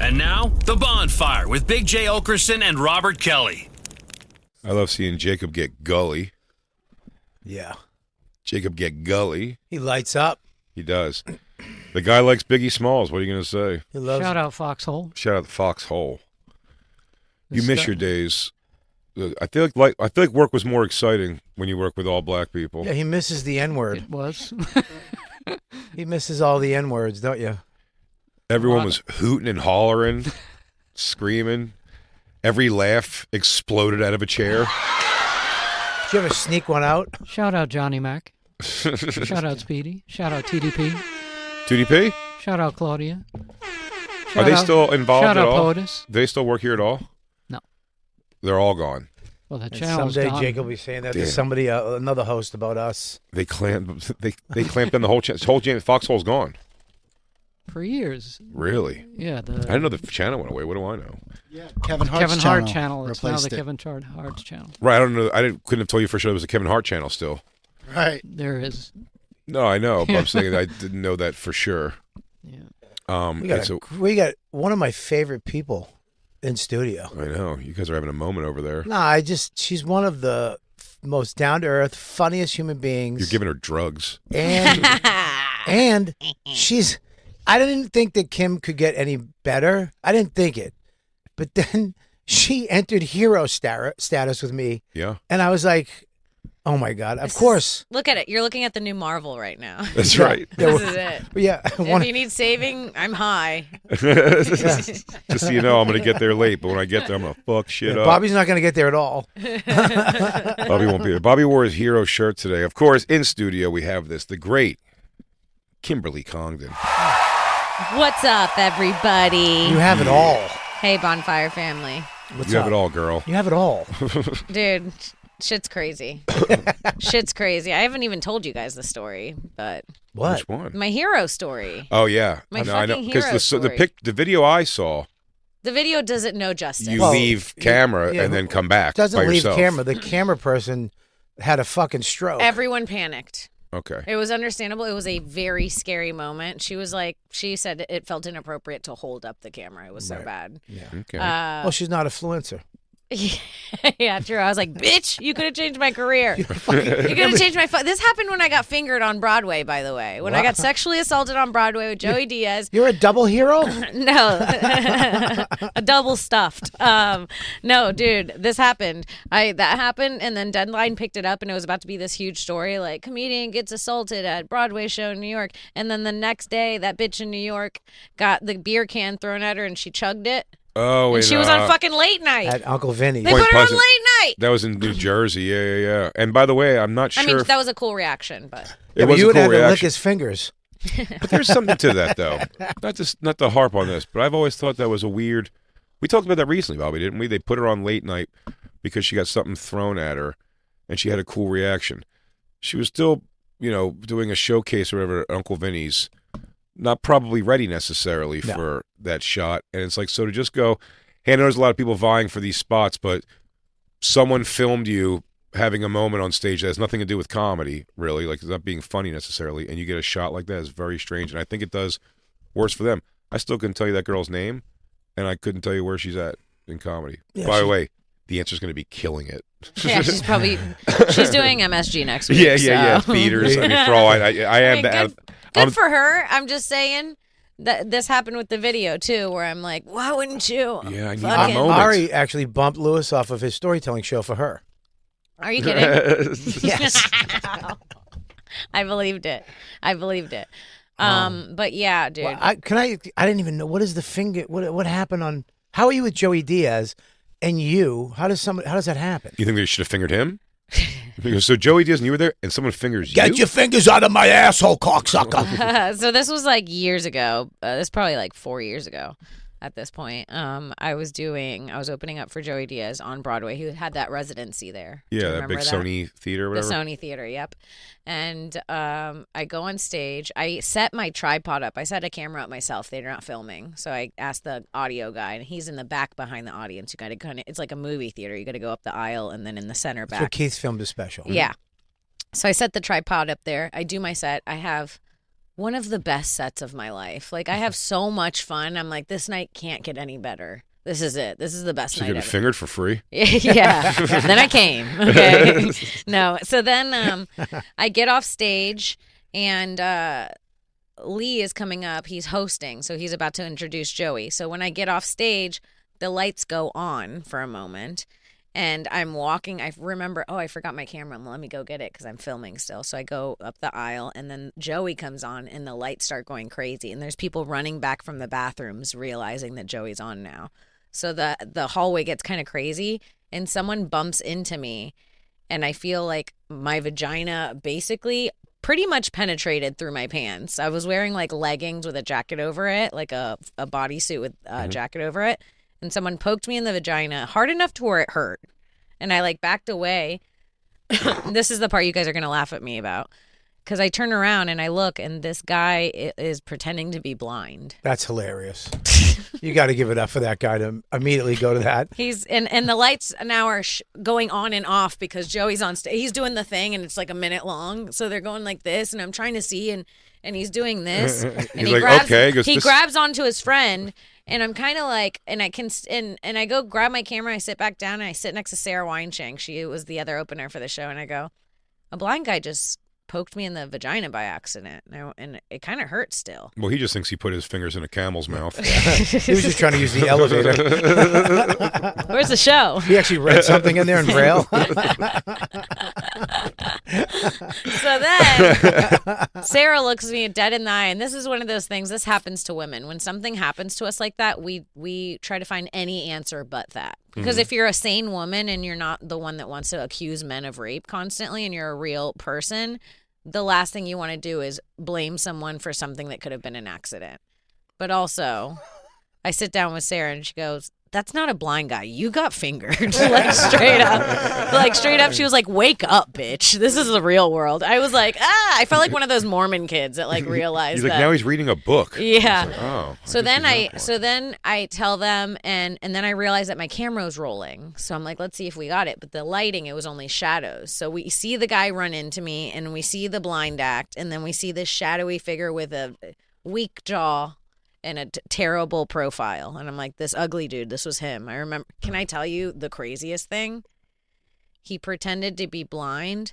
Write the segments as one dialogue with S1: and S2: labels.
S1: And now, The Bonfire with Big J. Okerson and Robert Kelly.
S2: I love seeing Jacob get gully.
S3: Yeah.
S2: Jacob get gully.
S3: He lights up.
S2: He does. The guy likes Biggie Smalls. What are you going to say?
S3: He loves
S4: Shout out Foxhole.
S2: Shout out the Foxhole. You
S4: It's
S2: miss
S4: got-
S2: your days. I feel like work was more exciting when you work with all black people.
S3: Yeah, he misses the N-word.
S4: It was.
S3: He misses all the N-words, don't you?
S2: Everyone was hooting and hollering, screaming. Every laugh exploded out of a chair.
S3: Did you ever sneak one out?
S4: Shout out Johnny Mac. Shout out Speedy. Shout out TDP.
S2: 2DP?
S4: Shout out Claudia.
S2: Are
S4: Shout
S2: they
S4: out-
S2: still involved
S4: shout
S2: at
S4: out
S2: all?
S4: POTUS.
S2: Do they still work here at all?
S4: No.
S2: They're all gone.
S4: Well, the
S3: And
S4: channel's
S3: someday
S4: gone.
S3: Jake will be saying that to
S2: Damn.
S3: somebody, another host about us.
S2: They clamped. They clamped on the whole channel. Foxhole's gone.
S4: For years.
S2: Really?
S4: Yeah.
S2: I didn't know the channel went away. What do I know?
S5: Kevin Hart's
S4: Kevin Hart channel. It's now
S5: replaced
S4: the
S5: it.
S4: Kevin Hart's channel.
S2: Right. I don't know. Couldn't have told you for sure it was a Kevin Hart channel still.
S5: Right.
S4: There is.
S2: No, I know, but I'm saying I didn't know that for sure.
S4: Yeah.
S3: We got one of my favorite people in studio.
S2: I know you guys are having a moment over there.
S3: No, she's one of the most down-to-earth, funniest human beings.
S2: You're giving her drugs.
S3: And I didn't think that Kim could get any better. I didn't think it. But then she entered hero status with me.
S2: Yeah.
S3: And I was like, oh my God, of course.
S6: Look at it. You're looking at the new Marvel right now.
S2: That's right.
S6: This is it.
S3: Yeah.
S6: If you need saving, I'm high.
S2: Just so you know, I'm going to get there late, but when I get there, I'm going to fuck shit up.
S3: Bobby's not going to get there at all.
S2: Bobby won't be there. Bobby wore his hero shirt today. Of course, in studio, we have the great Kimberly Congdon.
S6: What's up, everybody?
S3: You have it all.
S6: Hey, Bonfire family.
S3: What's
S2: You
S3: up?
S2: have it all, girl.
S3: You have it all.
S6: Dude, shit's crazy. Shit's crazy. I haven't even told you guys the story, but
S3: What?
S2: Which one?
S6: my hero story.
S2: Oh, yeah.
S6: My
S2: I know, I know.
S6: fucking hero
S2: the
S6: story.
S2: the video I saw,
S6: The video doesn't know justice.
S2: you
S3: Well,
S2: leave camera
S3: yeah,
S2: and then come back
S3: Doesn't
S2: by
S3: leave
S2: yourself.
S3: camera. The camera person had a fucking stroke.
S6: Everyone panicked.
S2: Okay.
S6: It was understandable. It was a very scary moment. She said it felt inappropriate to hold up the camera. It was so bad.
S2: Okay.
S3: Well, she's not a influencer.
S6: Yeah, true. I was like, bitch, you could have changed my career. You could have changed my... This happened when I got fingered on Broadway, by the way. When I got sexually assaulted on Broadway with Joey Diaz.
S3: You're a double hero?
S6: No. A double stuffed. No, dude, this happened. That happened, and then Deadline picked it up, and it was about to be this huge story, like, comedian gets assaulted at Broadway show in New York. And then the next day, that bitch in New York got the beer can thrown at her, and she chugged it.
S2: Oh, wait.
S6: And she was on fucking late night.
S3: At Uncle Vinny's.
S6: They
S2: Point
S6: put her on
S2: Pleasant.
S6: late night.
S2: That was in New Jersey. Yeah. And by the way, I'm not sure.
S6: I mean,
S2: if-
S6: that was a cool reaction, but
S2: it
S3: but
S2: was
S3: you
S2: a
S3: would
S2: cool
S3: have to lick
S2: reaction.
S3: his fingers.
S2: But there's something to that, though. Not to harp on this, but I've always thought that was a weird. We talked about that recently, Bobby, didn't we? They put her on late night because she got something thrown at her, and she had a cool reaction. She was still, doing a showcase or whatever at Uncle Vinny's, not probably ready necessarily for that shot. And it's like, so to just go, hey, I know there's a lot of people vying for these spots, but someone filmed you having a moment on stage that has nothing to do with comedy, really, like it's not being funny necessarily, and you get a shot like that is very strange, and I think it does worse for them. I still couldn't tell you that girl's name, and I couldn't tell you where she's at in comedy.
S3: Yeah,
S2: By the way, the answer's going to be killing it.
S6: yeah, she's doing MSG next week.
S2: Yeah.
S6: so.
S2: Theaters. I mean, for all I am
S6: mean,
S2: the.
S6: Good for her. I'm just saying that this happened with the video too, where I'm like, why wouldn't you?
S2: Yeah, I need
S6: Fuck
S2: a
S6: it.
S2: moment.
S3: Ari actually bumped Lewis off of his storytelling show for her.
S6: Are you kidding?
S3: Yes.
S6: I believed it. But yeah, dude.
S3: Well, I didn't even know. What is the finger? What happened on? How are you with Joey Diaz and you? How does that happen?
S2: You think they should have fingered him? Because so Joey Diaz and you were there, and someone fingers you.
S3: Get your fingers out of my asshole, cocksucker.
S6: So this was like years ago. This is probably like 4 years ago at this point. I was opening up for Joey Diaz on Broadway. He had that residency there. Do you
S2: Yeah, that
S6: remember
S2: big Sony theater, or
S6: The
S2: whatever.
S6: Sony Theater, yep. And I go on stage. I set my tripod up. I set a camera up myself. They're not filming. So I asked the audio guy, and he's in the back behind the audience. You got to it's like a movie theater. You got to go up the aisle and then in the center
S3: That's where
S6: back.
S3: Keith filmed his special.
S6: Yeah. So I set the tripod up there. I do my set. I have one of the best sets of my life. Like, I have so much fun. I'm like, this night can't get any better. This is it. This is the best
S2: So
S6: night
S2: you get
S6: ever.
S2: fingered for free?
S6: Yeah. Then I came. Okay. No. So then I get off stage and Lee is coming up. He's hosting. So he's about to introduce Joey. So when I get off stage, the lights go on for a moment. And I'm walking. I remember, I forgot my camera. Let me go get it because I'm filming still. So I go up the aisle and then Joey comes on and the lights start going crazy. And there's people running back from the bathrooms realizing that Joey's on now. So the hallway gets kind of crazy and someone bumps into me and I feel like my vagina basically pretty much penetrated through my pants. I was wearing like leggings with a jacket over it, like a bodysuit with a jacket over it. And someone poked me in the vagina hard enough to where it hurt. And I like backed away. This is the part you guys are going to laugh at me about. Because I turn around and I look and this guy is pretending to be blind.
S3: That's hilarious. You got to give it up for that guy to immediately go to that.
S6: He's and the lights now are going on and off because Joey's on stage. He's doing the thing and it's like a minute long. So they're going like this and I'm trying to see and he's doing this. And
S2: He's
S6: he
S2: like,
S6: grabs,
S2: okay.
S6: he grabs onto his friend. And I'm kind of like, and I go grab my camera. I sit back down and I sit next to Sarah Weinshank. She was the other opener for the show. And I go, a blind guy just poked me in the vagina by accident. And it kind of hurts still.
S2: Well, he just thinks he put his fingers in a camel's mouth.
S3: He was just trying to use the elevator.
S6: Where's the show?
S3: He actually read something in there in Braille.
S6: So then Sarah looks me dead in the eye, and this is one of those things. This happens to women. When something happens to us like that, we try to find any answer but that. Because if you're a sane woman and you're not the one that wants to accuse men of rape constantly and you're a real person, the last thing you want to do is blame someone for something that could have been an accident. But also, I sit down with Sarah and she goes, that's not a blind guy. You got fingered. Like straight up. Like straight up, she was like, wake up, bitch. This is the real world. I was like, I felt like one of those Mormon kids that like realized
S2: He's like,
S6: that.
S2: now he's reading a book.
S6: Yeah.
S2: Like, oh.
S6: So then I tell them and then I realize that my camera's rolling. So I'm like, let's see if we got it. But the lighting, it was only shadows. So we see the guy run into me and we see the blind act and then we see this shadowy figure with a weak jaw and a terrible profile. And I'm like, this ugly dude, this was him. I remember, can I tell you the craziest thing? He pretended to be blind,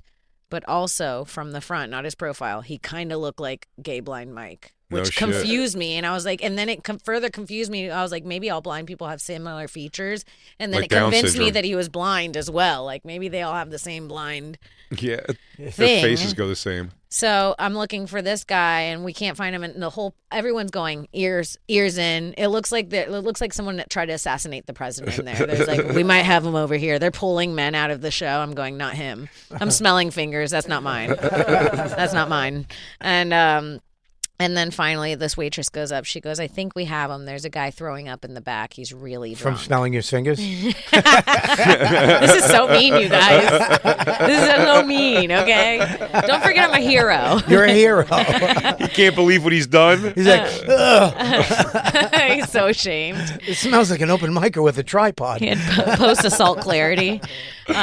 S6: but also from the front, not his profile, he kind of looked like gay blind Mike, which confused me. And I was like, and then it further confused me. I was like, maybe all blind people have similar features. And then
S2: like
S6: it convinced
S2: Down syndrome.
S6: me that he was blind as well. Like maybe they all have the same blind
S2: Yeah. Their
S6: thing.
S2: faces go the same.
S6: So I'm looking for this guy, and we can't find him. And everyone's going ears in. It looks like someone that tried to assassinate the president in there. There's like, we might have him over here. They're pulling men out of the show. I'm going, not him. I'm smelling fingers. That's not mine. That's not mine. And then finally, this waitress goes up. She goes, I think we have him. There's a guy throwing up in the back. He's really drunk.
S3: From smelling your fingers?
S6: This is so mean, you guys. This is so mean, okay? Don't forget I'm a hero.
S3: You're a hero.
S2: He can't believe what he's done.
S3: He's like, ugh.
S6: He's so ashamed.
S3: It smells like an open micer with a tripod.
S6: He had post-assault clarity. So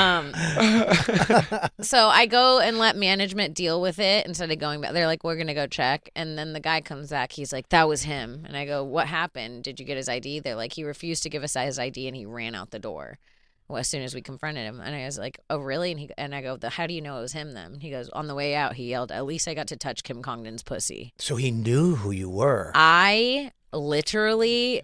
S6: I go and let management deal with it instead of going back. They're like, we're going to go check. And then the guy comes back. He's like, that was him. And I go, what happened? Did you get his ID? They're like, he refused to give us his ID and he ran out the door. Well, as soon as we confronted him. And I was like, oh, really? And I go, how do you know it was him then? He goes, on the way out, he yelled, at least I got to touch Kim Congdon's pussy.
S3: So he knew who you were.
S6: I literally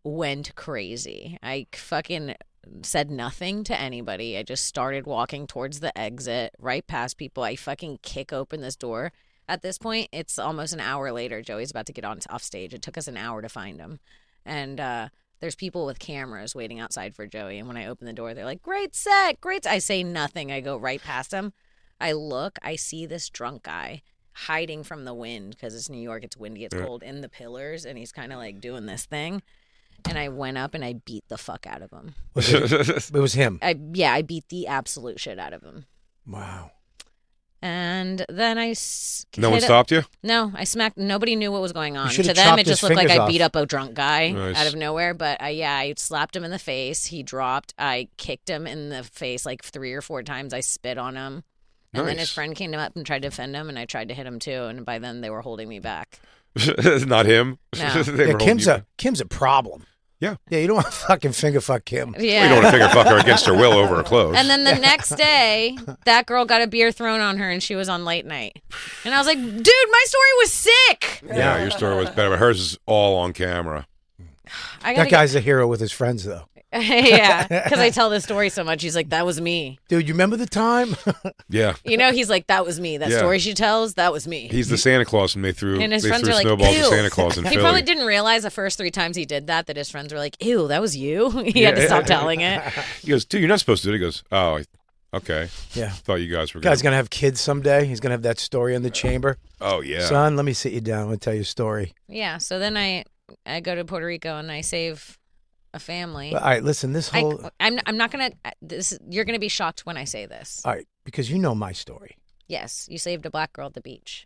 S6: went crazy. I fucking said nothing to anybody. I just started walking towards the exit, right past people. I fucking kick open this door. At this point, it's almost an hour later. Joey's about to get off stage. It took us an hour to find him. And there's people with cameras waiting outside for Joey. And when I open the door, they're like, great set, great set. I say nothing. I go right past him. I look. I see this drunk guy hiding from the wind because it's New York. It's windy. It's cold in the pillars. And he's kind of like doing this thing. And I went up and I beat the fuck out of him.
S3: It was him.
S6: I beat the absolute shit out of him.
S3: Wow.
S6: And then
S2: No one stopped you?
S6: No, I smacked. Nobody knew what was going on.
S3: should've
S6: To them,
S3: chopped
S6: it just
S3: his
S6: looked like
S3: fingers
S6: I beat
S3: off.
S6: up a drunk guy
S2: Nice.
S6: out of nowhere. But I slapped him in the face. He dropped. I kicked him in the face like 3 or 4 times. I spit on him. And then his
S2: Nice.
S6: friend came up and tried to defend him, and I tried to hit him too. And by then they were holding me back.
S2: Not him.
S6: No.
S2: They
S3: Yeah,
S2: were holding you-
S3: Kim's a problem.
S2: Yeah.
S3: Yeah, you don't want to fucking finger fuck Kim.
S6: Yeah.
S2: You don't want to finger fuck her against her will over her clothes.
S6: And then the next day, that girl got a beer thrown on her, and she was on late night. And I was like, dude, my story was sick.
S2: yeah, your story was better, but hers is all on camera.
S6: I gotta
S3: That guy's a hero with his friends, though.
S6: yeah, because I tell this story so much. He's like, that was me.
S3: Dude, you remember the time?
S2: Yeah.
S6: You know, he's like, that was me. That
S2: Yeah.
S6: story she tells, that was me.
S2: He's the Santa Claus, and they threw
S6: And his
S2: they
S6: friends
S2: threw
S6: are like,
S2: snowballs
S6: ew.
S2: at Santa Claus in
S6: He
S2: Philly.
S6: probably didn't realize the first 3 times he did that his friends were like, ew, that was you. He had to stop telling it.
S2: He goes, dude, you're not supposed to do it. He goes, oh, okay.
S3: Yeah.
S2: Thought you guys were
S3: Guy's going to have kids someday. He's going to have that story in the chamber.
S2: Oh, yeah.
S3: Son, let me sit you down. I'm going to tell you a story.
S6: Yeah, so then I go to Puerto Rico and I save a family.
S3: All right, listen, this whole...
S6: I'm not gonna. You're gonna be shocked when I say this.
S3: All right, because you know my story.
S6: Yes, you saved a black girl at the beach.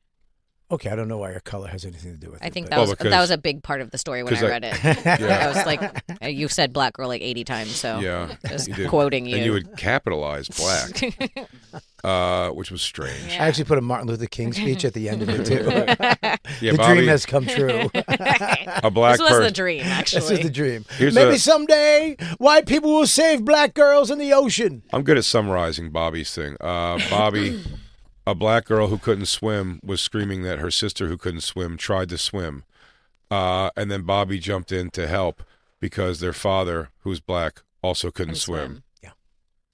S3: Okay, I don't know why your color has anything to do with it.
S6: I think
S3: but-
S6: that
S2: Well,
S6: that was a big part of the story when I
S2: 'cause
S6: read it.
S2: Yeah.
S6: I was like, you said black girl like 80 times, so
S2: Yeah,
S6: just
S2: you did.
S6: quoting you.
S2: And you would capitalize black, which was strange.
S3: I actually put a Martin Luther King speech at the end of it, too.
S2: Yeah,
S3: The
S2: Bobby,
S3: dream has come true.
S2: a black
S6: This was the
S2: person.
S6: dream,
S3: This
S6: actually.
S3: is the dream.
S2: Here's
S3: Maybe
S2: a-
S3: someday white people will save black girls in the ocean.
S2: I'm good at summarizing Bobby's thing. Bobby, a black girl who couldn't swim, was screaming that her sister who couldn't swim tried to swim. And then Bobby jumped in to help because their father, who's black, also couldn't swim.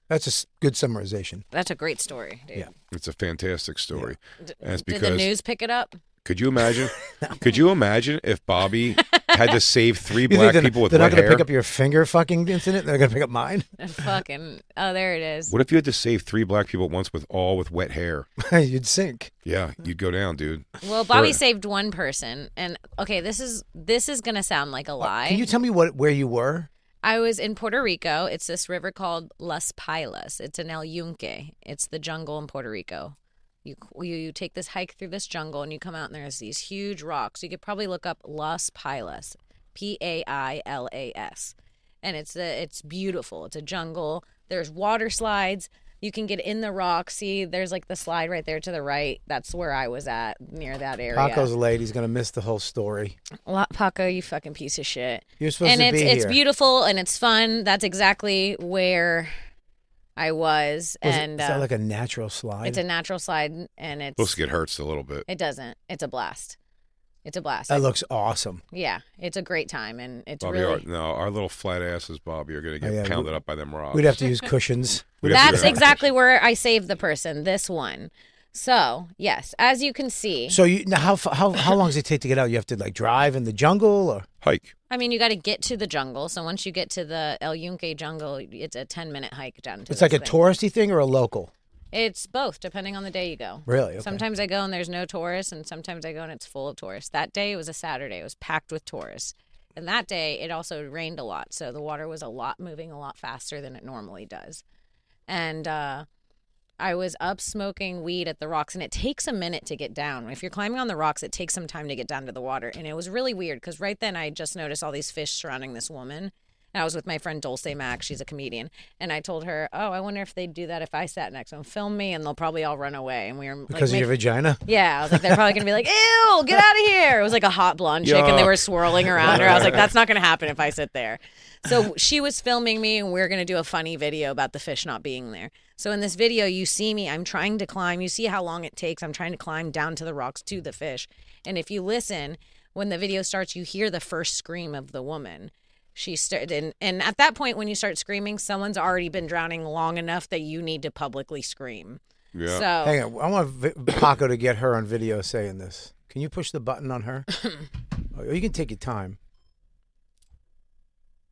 S3: That's a good summarization.
S6: That's a great story, dude.
S3: Yeah.
S2: It's a fantastic story. And it's
S6: Did
S2: because
S6: the news pick it up?
S2: could you imagine? Could you imagine if Bobby had to save 3
S3: You
S2: black
S3: think
S2: people with
S3: they're not
S2: wet
S3: going to
S2: hair?
S3: pick up your finger fucking incident? They're going to pick up mine?
S6: Fucking. Oh, there it is.
S2: What if you had to save 3 black people at once with wet hair?
S3: You'd sink.
S2: Yeah, you'd go down, dude.
S6: Well, Bobby
S2: Right.
S6: saved one person, and okay, this is gonna sound like a lie.
S3: Can you tell me where you were?
S6: I was in Puerto Rico. It's this river called Las Pailas. It's in El Yunque. It's the jungle in Puerto Rico. You take this hike through this jungle and you come out and there's these huge rocks. You could probably look up Las Pailas, Pailas, and it's beautiful. It's a jungle. There's water slides. You can get in the rocks. See, there's like the slide right there to the right. That's where I was at, near that area.
S3: Paco's late. He's going to miss the whole story.
S6: Paco, you fucking piece of shit.
S3: You're supposed
S6: And
S3: to be
S6: it's
S3: here.
S6: beautiful and it's fun. That's exactly where I was.
S3: Is
S6: And
S3: that like a natural slide?
S6: it's a natural slide, and it's
S2: Supposed to get hurts a little bit.
S6: it doesn't. It's a blast. It's a blast.
S3: That looks awesome.
S6: Yeah, it's a great time, and it's
S2: Bobby,
S6: really.
S2: our little flat asses, Bobby, are going to get
S3: yeah,
S2: pounded up by them rocks.
S3: We'd have to use cushions.
S2: We'd have to
S6: That's
S2: do-
S6: exactly where I saved the person. This one. So yes, as you can see,
S3: So now how long does it take to get out? You have to like drive in the jungle, or
S2: hike.
S6: I mean, you got to get to the jungle. So once you get to the El Yunque jungle, it's a 10-minute hike down to.
S3: it's like a
S6: this thing.
S3: touristy thing or a local?
S6: It's both, depending on the day you go.
S3: Really? Okay.
S6: Sometimes I go and there's no tourists, and sometimes I go and it's full of tourists. That day, it was a Saturday. It was packed with tourists. And that day, it also rained a lot. So the water was moving a lot faster than it normally does. And I was up smoking weed at the rocks, and it takes a minute to get down. If you're climbing on the rocks, it takes some time to get down to the water. And it was really weird because right then I just noticed all these fish surrounding this woman. And I was with my friend Dulce Mack. She's a comedian. And I told her, oh, I wonder if they'd do that if I sat next to them. Film me, and they'll probably all run away. And we were
S3: Because of your vagina?
S6: yeah, I was like, they're probably going to be like, ew, get out of here. It was like a hot blonde chick, and they were
S2: Yuck.
S6: swirling around her. I was like, that's not going to happen if I sit there. So she was filming me, and we were going to do a funny video about the fish not being there. So in this video, you see me. I'm trying to climb. You see how long it takes. I'm trying to climb down to the rocks to the fish. And if you listen, when the video starts, you hear the first scream of the woman. She started, and at that point, when you start screaming, someone's already been drowning long enough that you need to publicly scream.
S2: Yeah.
S6: So
S3: Hang on. I want Paco to get her on video saying this. Can you push the button on her? Oh, you can take your time.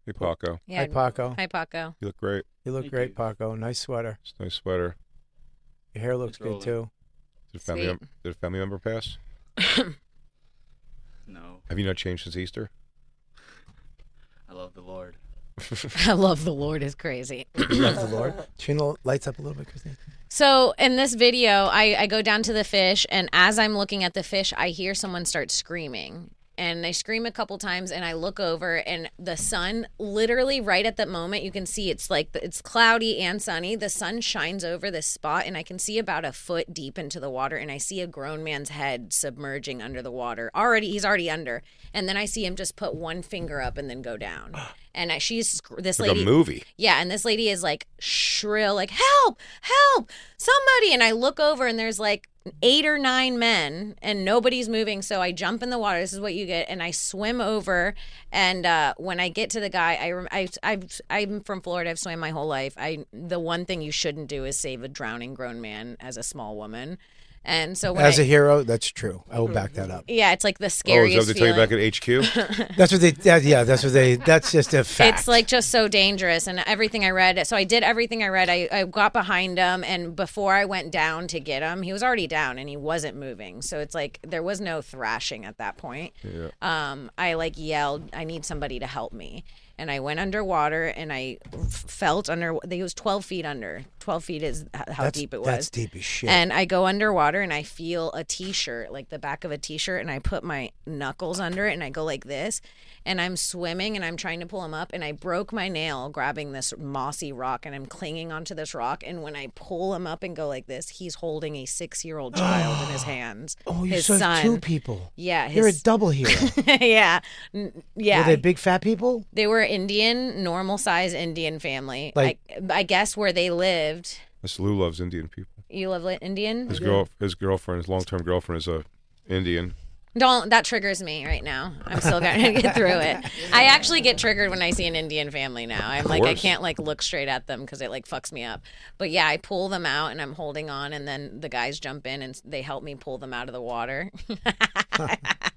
S2: Hey, Paco.
S6: yeah.
S3: Hi, Paco.
S6: Hi, Paco.
S2: You look great.
S3: You look
S5: Thank
S3: great,
S5: you.
S3: Paco. Nice sweater.
S2: It's a nice sweater.
S3: Your hair looks
S5: It's
S3: good,
S5: rolling.
S3: too.
S6: Sweet.
S2: Did a family member pass?
S5: No,
S2: Have you not changed since Easter?
S5: I love the Lord.
S6: I love the Lord is crazy.
S3: You love the Lord. Turn the lights up a little bit, Christine.
S6: So in this video, I go down to the fish, and as I'm looking at the fish, I hear someone start screaming. and I scream a couple times, and I look over, and the sun, literally right at that moment, you can see it's like it's cloudy and sunny. The sun shines over this spot, and I can see about a foot deep into the water, and I see a grown man's head submerging under the water. He's already under, and then I see him just put one finger up and then go down. And she's this
S2: Like
S6: lady.
S2: a movie.
S6: Yeah, and this lady is like shrill, like, help, help, somebody. And I look over, and there's like 8 or 9 men, and nobody's moving. So I jump in the water. This is what you get. And I swim over. And when I get to the guy, I'm from Florida. I've swam my whole life. The one thing you shouldn't do is save a drowning grown man as a small woman. And so when
S3: As a hero, that's true. I will back that up.
S6: yeah, it's like the
S2: Oh, is
S6: scariest
S2: that what they tell you
S6: feeling.
S2: back at HQ?
S3: That's what that's just a fact.
S6: It's like just so dangerous, and everything I read. So I did everything I read. I got behind him, and before I went down to get him, he was already down and he wasn't moving. So it's like there was no thrashing at that point.
S2: Yeah.
S6: I like yelled, "I need somebody to help me." And I went underwater, and I felt under. I think it was 12 feet under. 12 feet is how deep it was.
S3: That's deep as shit.
S6: And I go underwater, and I feel a T-shirt, like the back of a T-shirt, and I put my knuckles under it, and I go like this, and I'm swimming, and I'm trying to pull him up, and I broke my nail grabbing this mossy rock, and I'm clinging onto this rock, and when I pull him up and go like this, he's holding a 6-year-old child in his hands.
S3: Oh, you
S6: his
S3: saw
S6: son.
S3: 2 people.
S6: Yeah,
S3: You're a double hero.
S6: yeah, yeah.
S3: Were they big fat people?
S6: They were Indian, normal size Indian family.
S3: Like-
S6: I guess where they lived.
S2: That's Lou loves Indian people.
S6: You love Indian?
S2: His girlfriend, his long-term girlfriend is a Indian.
S6: That triggers me right now. I'm still going to get through it. I actually get triggered when I see an Indian family now. I'm like, I
S2: course.
S6: can't like look straight at them because it like fucks me up. But yeah, I pull them out and I'm holding on, and then the guys jump in and they help me pull them out of the water.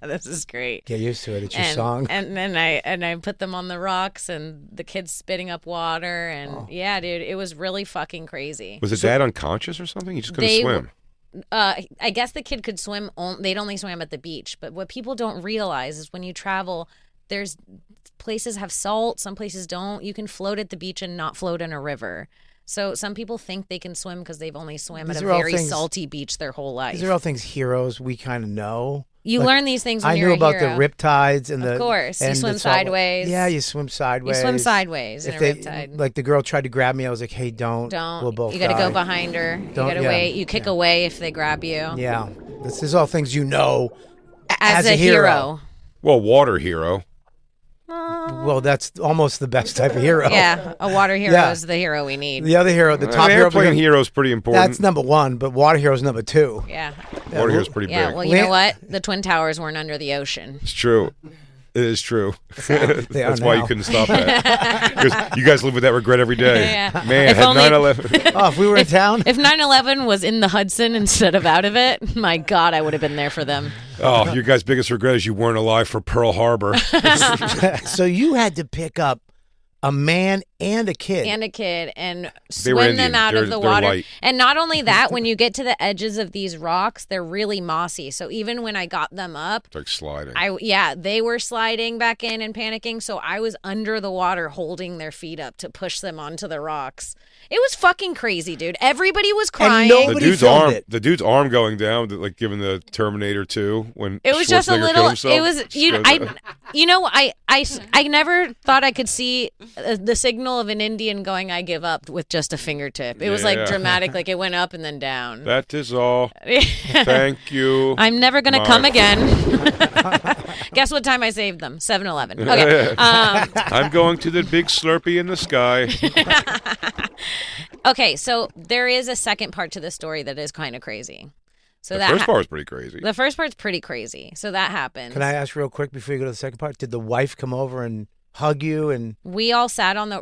S6: This is great.
S3: Get used to it. It's your song.
S6: And then I put them on the rocks, and the kids spitting up water, and yeah, dude, it was really fucking crazy.
S2: Was his dad unconscious or something? He just couldn't
S6: They-
S2: swim.
S6: I guess the kid could swim. They'd only swam at the beach. But what people don't realize is when you travel, there's places have salt, some places don't. You can float at the beach and not float in a river. So some people think they can swim because they've only swam
S3: These
S6: at a
S3: are all
S6: very
S3: things-
S6: salty beach their whole life.
S3: These are all things heroes we kind of know.
S6: You
S3: Like,
S6: learn these things when
S3: I
S6: you're
S3: knew
S6: a
S3: about
S6: hero.
S3: the riptides and
S6: Of course. You
S3: and
S6: swim
S3: the salt-
S6: sideways.
S3: Yeah, you swim sideways.
S6: You swim sideways in
S3: If
S6: a
S3: they
S6: riptide.
S3: like the girl tried to grab me, I was like, "Hey, don't.
S6: Don't.
S3: We'll both
S6: You got to
S3: die."
S6: go behind her.
S3: Don't-
S6: You got to
S3: yeah,
S6: wait. You kick away if they grab you.
S3: Yeah, this is all things you know.
S6: As
S3: a
S6: a hero.
S2: Well, water hero.
S3: Well, that's almost the best type of hero.
S6: Yeah, a water hero
S3: Yeah.
S6: is the hero we need.
S3: The other hero, the top
S2: An
S3: hero,
S2: airplane hero is pretty important.
S3: that's number 1, but water hero is number 2.
S6: Yeah.
S2: Water hero's pretty
S6: Yeah,
S2: big.
S6: well, you know what? The Twin Towers weren't under the ocean.
S2: It's true. It is true.
S3: They are
S2: That's why
S3: now.
S2: you couldn't stop that. 'Cause you guys live with that regret every day.
S6: Yeah.
S2: Man,
S6: If
S2: had
S6: only-
S2: 9/11.
S3: Oh, if we were in town,
S6: If 9/11 was in the Hudson instead of out of it, my God, I would have been there for them.
S2: Oh, your guys' biggest regret is you weren't alive for Pearl Harbor.
S3: so you had to pick up a man and a kid.
S6: And a kid, and
S2: They were
S6: swim them
S2: Indian.
S6: out
S2: They're-
S6: of the
S2: they're
S6: water.
S2: light.
S6: And not only that, when you get to the edges of these rocks, they're really mossy. So even when I got them up,
S2: It's like sliding.
S6: they were sliding back in and panicking. So I was under the water holding their feet up to push them onto the rocks. It was fucking crazy, dude. Everybody was crying.
S3: nobody filmed it.
S2: The dude's arm going down, like giving the Terminator 2 when
S6: It was just a
S2: Schwarzenegger
S6: little.
S2: killed himself.
S6: It was I never thought I could see the signal of an Indian going "I give up" with just a fingertip. It was like
S2: Yeah.
S6: dramatic, like it went up and then down.
S2: That is all. Thank you.
S6: I'm never gonna
S2: My-
S6: come again. Guess what time I saved them? 7-Eleven. Okay.
S2: I'm going to the big Slurpee in the sky.
S6: Okay. So there is a second part to the story that is kind of crazy. So
S2: The
S6: that
S2: first part was pretty crazy.
S6: the first part's pretty crazy. So that happened.
S3: Can I ask real quick before you go to the second part? Did the wife come over and hug you? And
S6: We all sat on the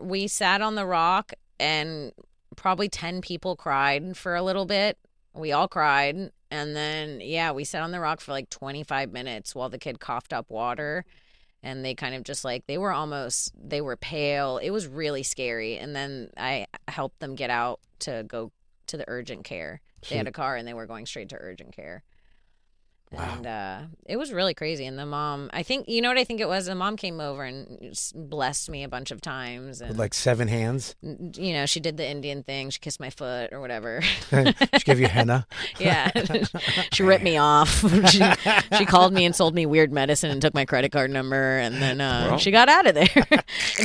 S6: rock, and probably 10 people cried for a little bit. We all cried, and then we sat on the rock for like 25 minutes while the kid coughed up water, and they kind of just like they were pale. It was really scary, and then I helped them get out to go to the urgent care. They had a car and they were going straight to urgent care. And it was really crazy. And the mom, I think, you know what I think it was? The mom came over and blessed me a bunch of times. And,
S3: With like 7 hands.
S6: you know, she did the Indian thing. She kissed my foot or whatever.
S3: She gave you henna.
S6: Yeah. She ripped me off. She called me and sold me weird medicine and took my credit card number. And then she got out of there.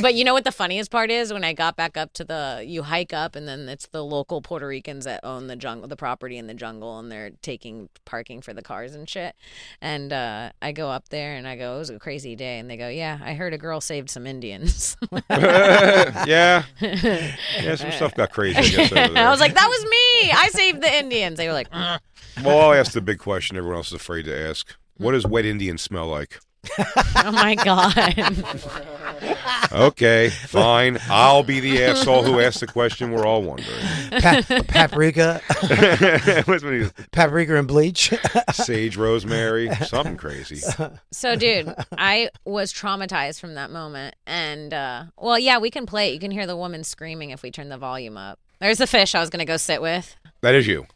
S6: But you know what the funniest part is? When I got back up to you hike up, and then it's the local Puerto Ricans that own the property in the jungle, and they're taking parking for the cars and shit. And I go up there and I go, it was a crazy day. And they go, yeah, I heard a girl saved some Indians.
S2: Yeah, some stuff got crazy, I guess, over there.
S6: I was like, that was me. I saved the Indians. They were like, Ugh.
S2: Well, I'll ask the big question everyone else is afraid to ask. What does wet Indian smell like?
S6: Oh, my God.
S2: Okay, fine. I'll be the asshole who asked the question we're all wondering.
S3: Paprika. Paprika and bleach.
S2: Sage, rosemary, something crazy.
S6: So, dude, I was traumatized from that moment. And, well, yeah, we can play it. You can hear the woman screaming if we turn the volume up. There's the fish I was going to go sit with.
S2: That is you.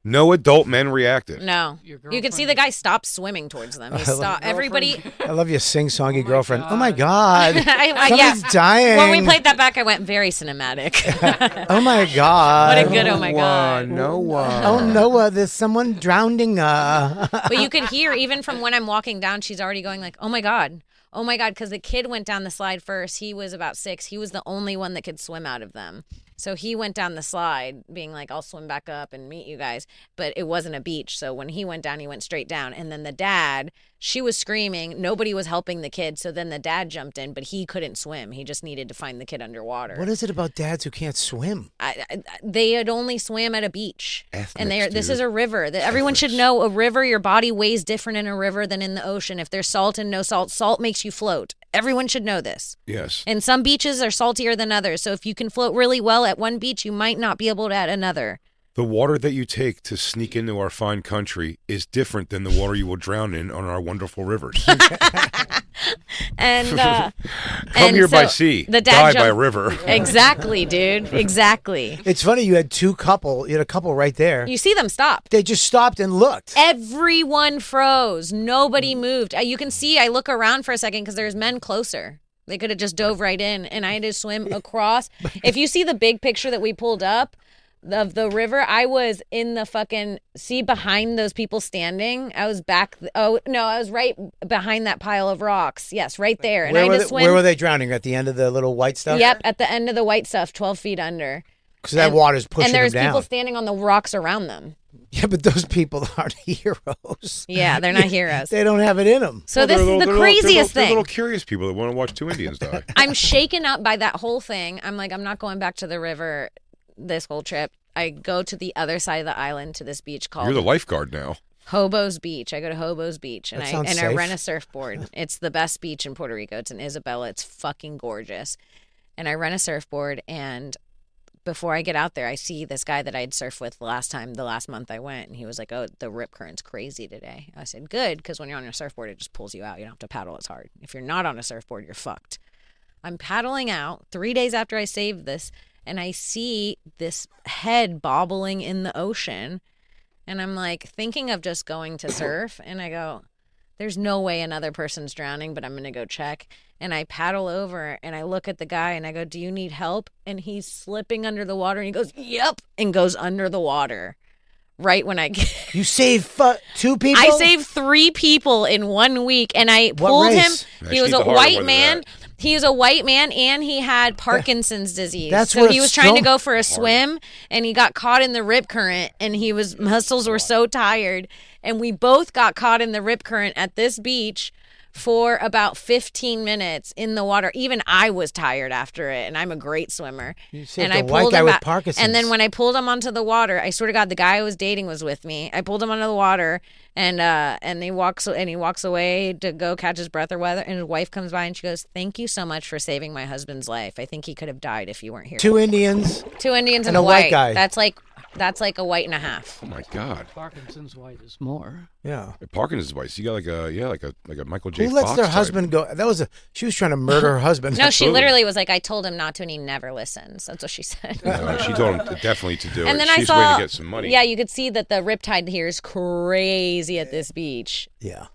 S2: No adult men reacted.
S6: No. You can see the guy stop swimming towards them. He stopped. Everybody.
S3: I love your sing-songy girlfriend. Oh, my God.
S6: Yeah.
S3: Somebody's dying.
S6: When we played that back, I went very cinematic.
S3: Oh, my God.
S6: What a good oh, my God.
S2: Noah.
S3: Oh, Noah, there's someone drowning.
S6: But you could hear, even from when I'm walking down, she's already going like, oh, my God. Oh, my God. Because the kid went down the slide first. He was about 6. He was the only one that could swim out of them. So he went down the slide being like, I'll swim back up and meet you guys. But it wasn't a beach. So when he went down, he went straight down. And then the dad, she was screaming. Nobody was helping the kid. So then the dad jumped in, but he couldn't swim. He just needed to find the kid underwater.
S3: What is it about dads who can't swim?
S6: They had only swam at a beach.
S2: Ethnics,
S6: and this is a river. Everyone should know a river, your body weighs different in a river than in the ocean. If there's salt and no salt, salt makes you float. Everyone should know this.
S2: Yes.
S6: And some beaches are saltier than others. So if you can float really well at one beach, you might not be able to at another.
S2: The water that you take to sneak into our fine country is different than the water you will drown in on our wonderful rivers.
S6: And
S2: Come here by sea,
S6: the dad
S2: die by river.
S6: Exactly, dude. Exactly.
S3: It's funny, you had a couple right there.
S6: You see them stop.
S3: They just stopped and looked.
S6: Everyone froze. Nobody moved. You can see, I look around for a second because there's men closer. They could have just dove right in, and I had to swim across. If you see the big picture that we pulled up of the river, I was in the behind those people standing. I was back. Oh, no, I was right behind that pile of rocks. Yes, right there. And I just swim.
S3: Where were they drowning? At the end of the little white stuff?
S6: Yep, at the end of the white stuff, 12 feet under.
S3: Because that water's pushing them down.
S6: And there's people standing on the rocks around them.
S3: Yeah, but those people aren't heroes.
S6: Yeah, they're not heroes.
S3: They don't have it in them.
S6: So this is the craziest thing.
S2: They're little curious people that want to watch 2 Indians die.
S6: I'm shaken up by that whole thing. I'm like, I'm not going back to the river this whole trip. I go to the other side of the island to this beach called...
S2: You're the lifeguard now.
S6: Hobo's Beach. I go to Hobo's Beach and
S3: I
S6: rent a surfboard. It's the best beach in Puerto Rico. It's in Isabela. It's fucking gorgeous. And I rent a surfboard, and before I get out there, I see this guy that I'd surfed with the last month I went, and he was like, oh, the rip current's crazy today. I said, good, because when you're on your surfboard, it just pulls you out. You don't have to paddle as hard. If you're not on a surfboard, you're fucked. I'm paddling out 3 days after I saved this, and I see this head bobbling in the ocean, and I'm like thinking of just going to surf, and I go, there's no way another person's drowning, but I'm going to go check. And I paddle over, and I look at the guy, and I go, do you need help? And he's slipping under the water, and he goes, yep, and goes under the water. Right when I get...
S3: You saved 2 people?
S6: I saved 3 people in 1 week, and I pulled him. He was a white man. He was a white man, and he had Parkinson's disease. So he was trying to go for a swim, and he got caught in the rip current, and muscles were so tired. And we both got caught in the rip current at this beach for about 15 minutes in the water. Even I was tired after it, and I'm a great swimmer.
S3: And I pulled him with Parkinson's.
S6: And then when I pulled him onto the water, I swear to God, the guy I was dating was with me. I pulled him onto the water, and he walks away to go catch his breath or whatever. And his wife comes by and she goes, "Thank you so much for saving my husband's life. I think he could have died if you weren't here."
S3: 2 Indians.
S6: 2 Indians and
S3: a
S6: a
S3: white guy.
S6: That's like That's like a white and a half.
S2: Oh my God.
S4: Parkinson's white is more.
S3: Yeah.
S2: Parkinson's voice. You got like a Michael J.
S3: Who lets
S2: Fox
S3: their
S2: type.
S3: husband go? She was trying to murder her husband.
S6: No, she
S2: Absolutely.
S6: literally was like, I told him not to, and he never listens. That's what she said.
S2: She told him definitely to do
S6: And
S2: it.
S6: then I
S2: She's
S6: saw,
S2: waiting to get some money.
S6: yeah, you could see that the riptide here is crazy at this beach.
S3: Yeah.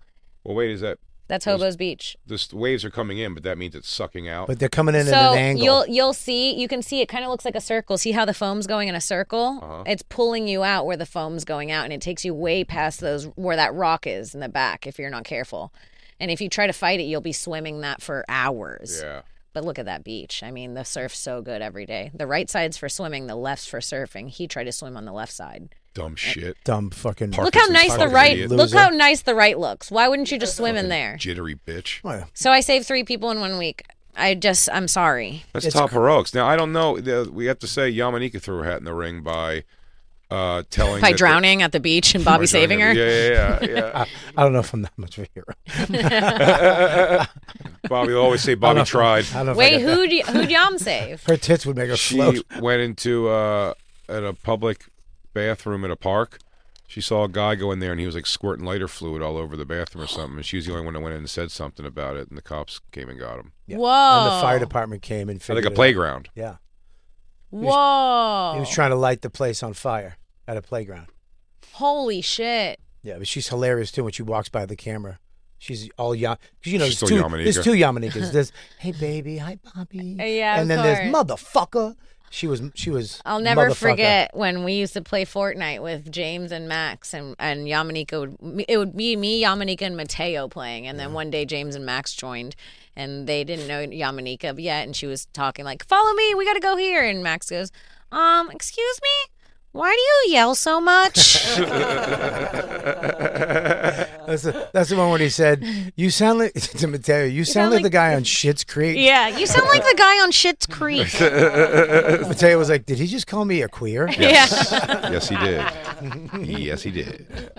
S2: Well, wait, is that
S6: That's Hobo's Beach.
S2: the waves are coming in, but that means it's sucking out?
S3: But they're coming in
S6: So
S3: at an angle.
S6: you can see it kind of looks like a circle. See how the foam's going in a circle? It's pulling you out where the foam's going out, and it takes you way past those where that rock is in the back if you're not careful. And if you try to fight it, you'll be swimming that for hours.
S2: Yeah.
S6: But look at that beach. I mean, the surf's so good every day. The right side's for swimming, the left's for surfing. He tried to swim on the left side.
S2: Dumb shit.
S3: Dumb fucking.
S6: Look how nice the
S2: fucking
S6: right.
S2: idiot.
S6: Look how nice the right looks. Why wouldn't you just swim in there?
S2: Jittery bitch.
S3: Well,
S6: So I saved 3 people in 1 week. I'm sorry.
S2: That's
S3: It's
S2: top heroics. Now, I don't know. We have to say Yamanika threw her hat in the ring by telling
S6: By
S2: that
S6: drowning at the beach and Bobby
S2: by
S6: saving her.
S2: Yeah.
S3: I don't know if I'm that much of a hero.
S2: Bobby will always say Bobby tried.
S3: I don't know if I
S6: Wait,
S3: got that.
S6: who'd Yam save?
S3: Her tits would make her
S2: She
S3: float.
S2: went into at a public bathroom at a park. She saw a guy go in there and he was like squirting lighter fluid all over the bathroom or something. And she was the only one that went in and said something about it. And the cops came and got him.
S3: Yeah.
S6: Whoa.
S3: And the fire department came and
S2: Like
S3: figured
S2: a
S3: it out.
S2: playground.
S3: Yeah.
S6: Whoa.
S3: He was trying to light the place on fire at a playground.
S6: Holy shit.
S3: Yeah, but she's hilarious too when she walks by the camera. She's all because
S2: She's
S3: there's
S2: still
S3: two,
S2: Yamanika.
S3: there's 2 Yamanikas. There's hey baby, hi Bobby.
S6: Yeah,
S3: and
S6: of
S3: then there's
S6: course.
S3: motherfucker. She was.
S6: I'll never
S3: motherfucker.
S6: forget when we used to play Fortnite with James and Max and Yamanika it would be me, Yamanika, and Mateo playing. And then one day James and Max joined and they didn't know Yamanika yet. And she was talking like, follow me, we got to go here. And Max goes, excuse me? Why do you yell so much?
S3: That's the one where he said, "You sound like to Mateo. You sound like the guy on Schitt's Creek."
S6: Yeah, you sound like the guy on Schitt's Creek.
S3: Mateo was like, "Did he just call me a queer?"
S2: Yes. Yes, he did. Yes, he did.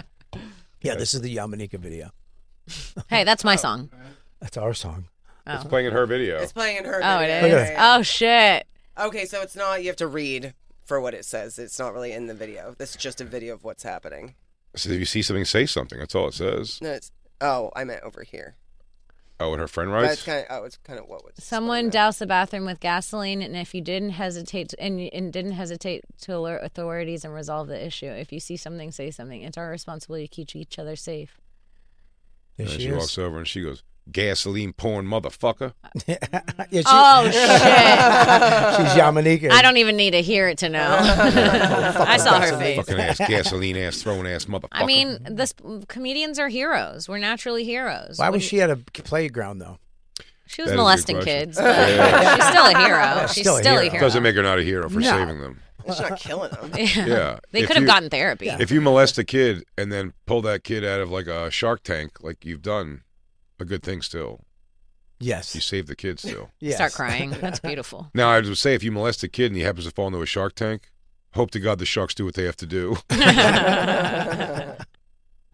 S3: Yeah, this is the Yamanika video.
S6: Hey, that's my song.
S3: That's our song.
S2: It's playing in her video.
S7: It's playing in her
S6: Oh, it
S7: video.
S6: is? Oh, shit.
S7: Okay, so it's not, you have to read for what it says. It's not really in the video. This is just a video of what's happening.
S2: So if you see something, say something. That's all it says.
S7: No, I meant over here.
S2: Oh, and her friend
S7: But
S2: writes?
S7: it's kind of what was
S6: Someone doused the bathroom with gasoline, and if you didn't hesitate to alert authorities and resolve the issue, if you see something, say something. It's our responsibility to keep each other safe.
S3: There
S2: And
S3: she
S2: she
S3: is.
S2: walks over and she goes, gasoline pouring motherfucker.
S3: Yeah, she,
S6: Oh shit!
S3: she's Yamanika.
S6: I don't even need to hear it to know. I saw her face.
S2: Fucking ass, gasoline ass, throwing ass motherfucker.
S6: I mean, comedians are heroes. We're naturally heroes.
S3: Why
S6: When-
S3: was she at a playground though?
S6: She was
S2: That is a good
S6: molesting
S2: question.
S6: kids, but she's still a hero. She's
S3: Still a
S6: still a
S3: hero.
S6: hero.
S2: doesn't make her not a hero for
S3: No.
S2: saving them.
S7: It's not killing them.
S2: Yeah.
S6: They
S2: If
S6: could have
S2: you-
S6: gotten therapy.
S2: If you molest a kid and then pull that kid out of like a Shark Tank, like you've done, a good thing still.
S3: Yes.
S2: You save the kid still.
S3: Yes.
S6: Start crying. That's beautiful.
S2: Now, I would say if you molest a kid and he happens to fall into a Shark Tank, hope to God the sharks do what they have to do.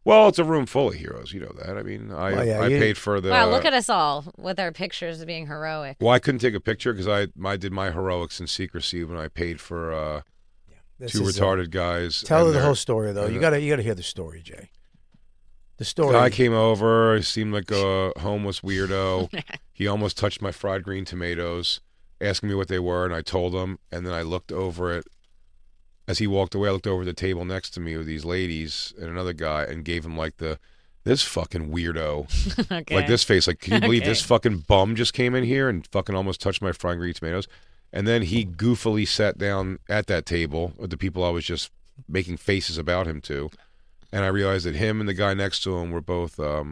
S2: Well, it's a room full of heroes. You know that. I mean, I paid for the.
S6: Wow, look at us all with our pictures being heroic.
S2: Well, I couldn't take a picture because I did my heroics in secrecy when I paid for
S3: This
S2: 2
S3: is,
S2: retarded guys.
S3: Tell
S2: and
S3: her the
S2: their-
S3: whole story though.
S2: and
S3: You
S2: the-
S3: gotta hear the story, Jay. The story.
S2: Guy came over. He seemed like a homeless weirdo. He almost touched my fried green tomatoes, asking me what they were, and I told him. And then I looked over it. As he walked away, I looked over the table next to me with these ladies and another guy and gave him like this fucking weirdo.
S6: Okay.
S2: Like this face. Like, can you believe this
S6: Okay.
S2: fucking bum just came in here and fucking almost touched my fried green tomatoes? And then he goofily sat down at that table with the people I was just making faces about him to. And I realized that him and the guy next to him were both, what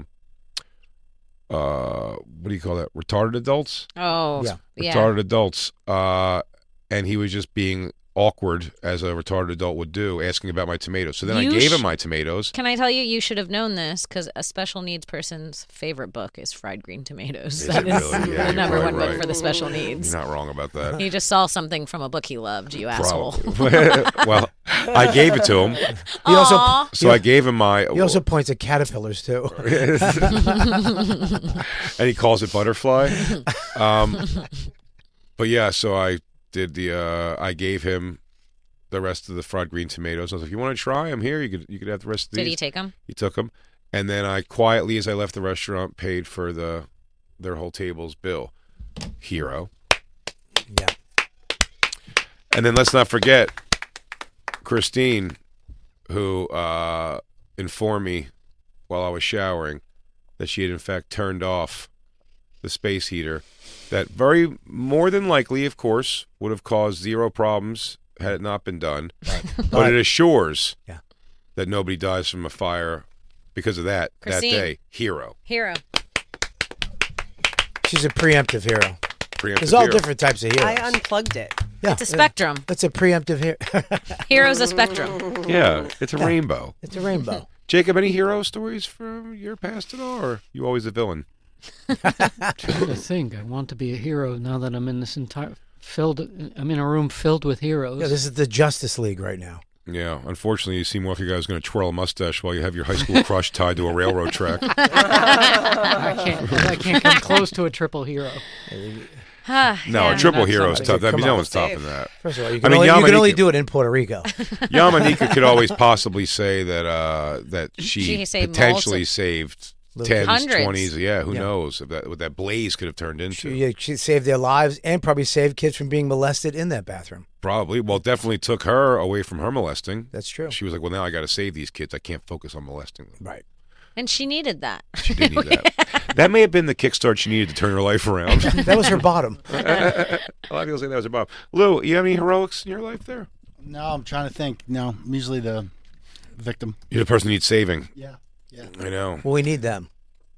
S2: do you call that? Retarded adults?
S6: Oh,
S3: Yeah.
S6: yeah.
S2: Retarded adults. And he was just being awkward as a retarded adult would do, asking about my tomatoes. So then I
S6: You
S2: gave him my tomatoes.
S6: Can I tell you, you should have known this because a special needs person's favorite book is Fried Green Tomatoes.
S2: Is
S6: That
S2: it
S6: is
S2: really? Yeah,
S6: the
S2: you're
S6: number
S2: probably
S6: one book
S2: right.
S6: for the special needs.
S2: You're not wrong about that.
S6: He just saw something from a book he loved, you asshole.
S2: Probably. Well, I gave it to him.
S3: He also
S6: Aw.
S2: So I gave him my.
S3: he also points at caterpillars too.
S2: And he calls it butterfly. But yeah, so I did I gave him the rest of the fried green tomatoes. I was like, "You want to try? I'm here. You could have the rest of these."
S6: Did he take them?
S2: He took them, and then I quietly, as I left the restaurant, paid for their whole table's bill. Hero.
S3: Yeah.
S2: And then let's not forget Christine, who informed me while I was showering that she had in fact turned off the space heater. That very more than likely, of course, would have caused zero problems had it not been done. Right. But it assures that nobody dies from a fire because of that
S6: Christine.
S2: that day. Hero.
S3: She's a preemptive hero.
S2: Preemptive
S3: There's all
S2: hero.
S3: different types of heroes.
S7: I unplugged it.
S3: Yeah,
S6: It's a spectrum.
S3: That's a preemptive hero.
S6: Hero's a spectrum.
S2: Yeah, it's a rainbow.
S3: It's a rainbow.
S2: Jacob, any hero stories from your past at all, or you always a villain?
S4: Trying to think. I want to be a hero now that I'm in this I'm in a room filled with heroes.
S3: Yeah, this is the Justice League right now.
S2: Yeah, unfortunately, you seem like a guy who's going to twirl a mustache while you have your high school crush tied to a railroad track.
S4: I can't come close to a triple hero.
S2: No, a triple
S4: That's
S2: hero is
S4: somebody.
S2: tough. I mean,
S3: Come
S2: no
S3: on.
S2: one's topping that.
S3: First of all, you
S2: I
S3: can,
S2: mean,
S3: you can only
S2: Yamanika-
S3: do it in Puerto Rico.
S2: Yamanika could always possibly say that she
S6: She saved
S2: potentially saved tens,
S6: Hundreds.
S2: 20s. Yeah, who
S3: Yeah.
S2: knows what that blaze could have turned into.
S3: She saved their lives and probably saved kids from being molested in that bathroom.
S2: Probably. Well, it definitely took her away from her molesting.
S3: That's true.
S2: She was like, well, now I got to save these kids. I can't focus on molesting them.
S3: Right.
S6: And she needed that.
S2: She did need that. That may have been the kickstart she needed to turn her life around.
S3: That was her bottom.
S2: A lot of people say that was her Bob. Lou, you have any heroics in your life there?
S8: No, I'm trying to think. No, I'm usually the victim.
S2: You're the person who needs saving.
S8: Yeah.
S2: I know.
S3: Well, we need them.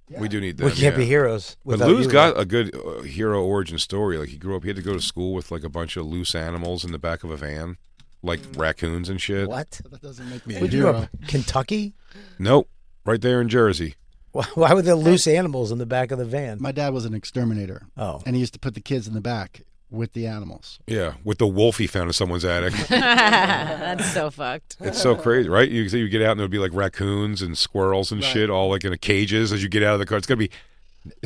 S2: We do need that.
S3: We can't be heroes
S2: But
S3: without
S2: Lou's
S3: you.
S2: got a good hero origin story. Like he grew up, he had to go to school with like a bunch of loose animals in the back of a van, like raccoons and shit.
S3: What?
S8: That doesn't make me a
S3: Would you
S8: hero.
S3: up Kentucky?
S2: Nope, right there in Jersey.
S3: Why were there loose animals in the back of the van?
S8: My dad was an exterminator.
S3: Oh.
S8: And he used to put the kids in the back with the animals.
S2: Yeah, with the wolf he found in someone's attic.
S6: That's so fucked.
S2: It's so crazy, right? You get out and there'll be like raccoons and squirrels and shit, all like in a cages as you get out of the car. It's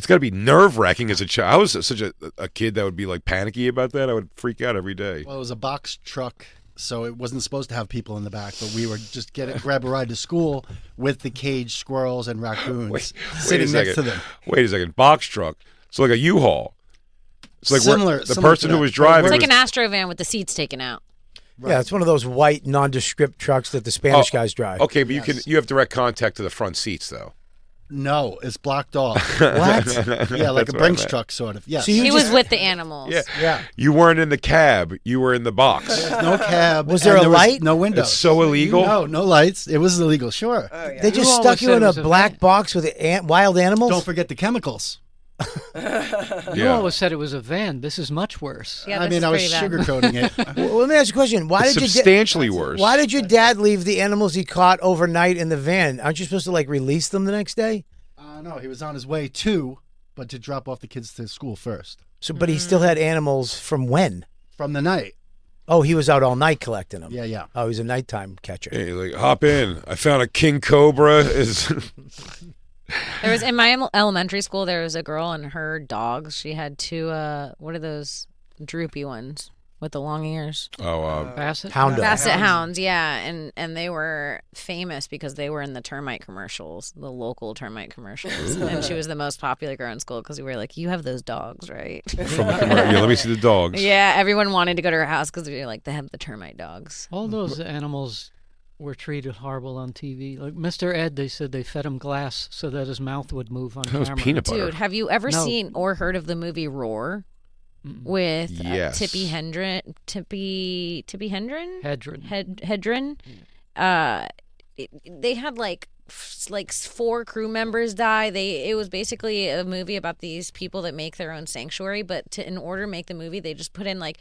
S2: gotta be nerve wracking as a child. I was such a kid that would be like panicky about that. I would freak out every day.
S8: Well, it was a box truck, so it wasn't supposed to have people in the back, but we were just grab a ride to school with the caged squirrels and raccoons sitting next to them.
S2: Wait a second. Box truck. So like a U-Haul. It's like
S8: Similar
S2: the
S8: to
S2: person who
S8: that.
S2: was driving
S6: It's like
S2: was-
S6: an Astro van with the seats taken out.
S3: Yeah, it's one of those white nondescript trucks that the Spanish guys drive.
S2: Okay, but you have direct contact to the front seats though.
S8: No, it's blocked off.
S3: What?
S8: Yeah, like
S2: That's
S8: a
S2: what I
S8: Brinks
S2: meant.
S8: truck, sort of. Yes.
S3: So you
S6: He
S3: just-
S6: was with the animals.
S2: Yeah.
S8: Yeah.
S2: You weren't in the cab. You were in the box.
S8: No cab.
S3: Was there
S8: and
S3: a light?
S8: No windows.
S2: It's so illegal.
S8: No, no lights. It was illegal, sure.
S7: Oh yeah.
S3: They just
S4: You
S3: stuck
S4: always
S3: you
S4: said
S3: in
S4: it
S3: a
S4: was a
S3: black
S4: van.
S3: box with wild animals?
S8: Don't forget the chemicals.
S4: You
S2: Yeah.
S4: always said it was a van. This is much worse.
S6: Yeah,
S8: I
S6: this
S8: mean,
S6: is
S8: I was
S6: pretty bad.
S8: sugarcoating it.
S3: Well, let me ask you a question. Why
S2: It's
S3: did
S2: substantially worse.
S3: Why did your dad leave the animals he caught overnight in the van? Aren't you supposed to like release them the next day?
S8: No, he was on his way to, but to drop off the kids to school first.
S3: So, but he still had animals from when?
S8: From the night.
S3: Oh, he was out all night collecting them.
S8: Yeah.
S3: Oh, he's a nighttime catcher.
S2: Hey, like hop in. I found a king cobra. Is
S6: There was in my elementary school. There was a girl and her dogs. She had two. What are those droopy ones with the long ears?
S4: Basset?
S3: Hound dog.
S6: Basset hounds. Yeah, and they were famous because they were in the termite commercials, the local termite commercials. And she was the most popular girl in school because we were like, "You have those dogs, right?"
S2: from yeah, let me see the dogs.
S6: Yeah, everyone wanted to go to her house because we were like, they have the termite dogs.
S4: All those animals were treated horrible on TV. Like Mr. Ed, they said they fed him glass so that his mouth would move on
S2: That was
S4: camera.
S2: peanut butter.
S6: Dude, have you ever
S4: No.
S6: seen or heard of the movie Roar with
S2: Yes.
S6: Tippi Hedren?
S4: Hedron.
S6: Hedren. They had like 4 crew members die. It was basically a movie about these people that make their own sanctuary, but in order to make the movie, they just put in like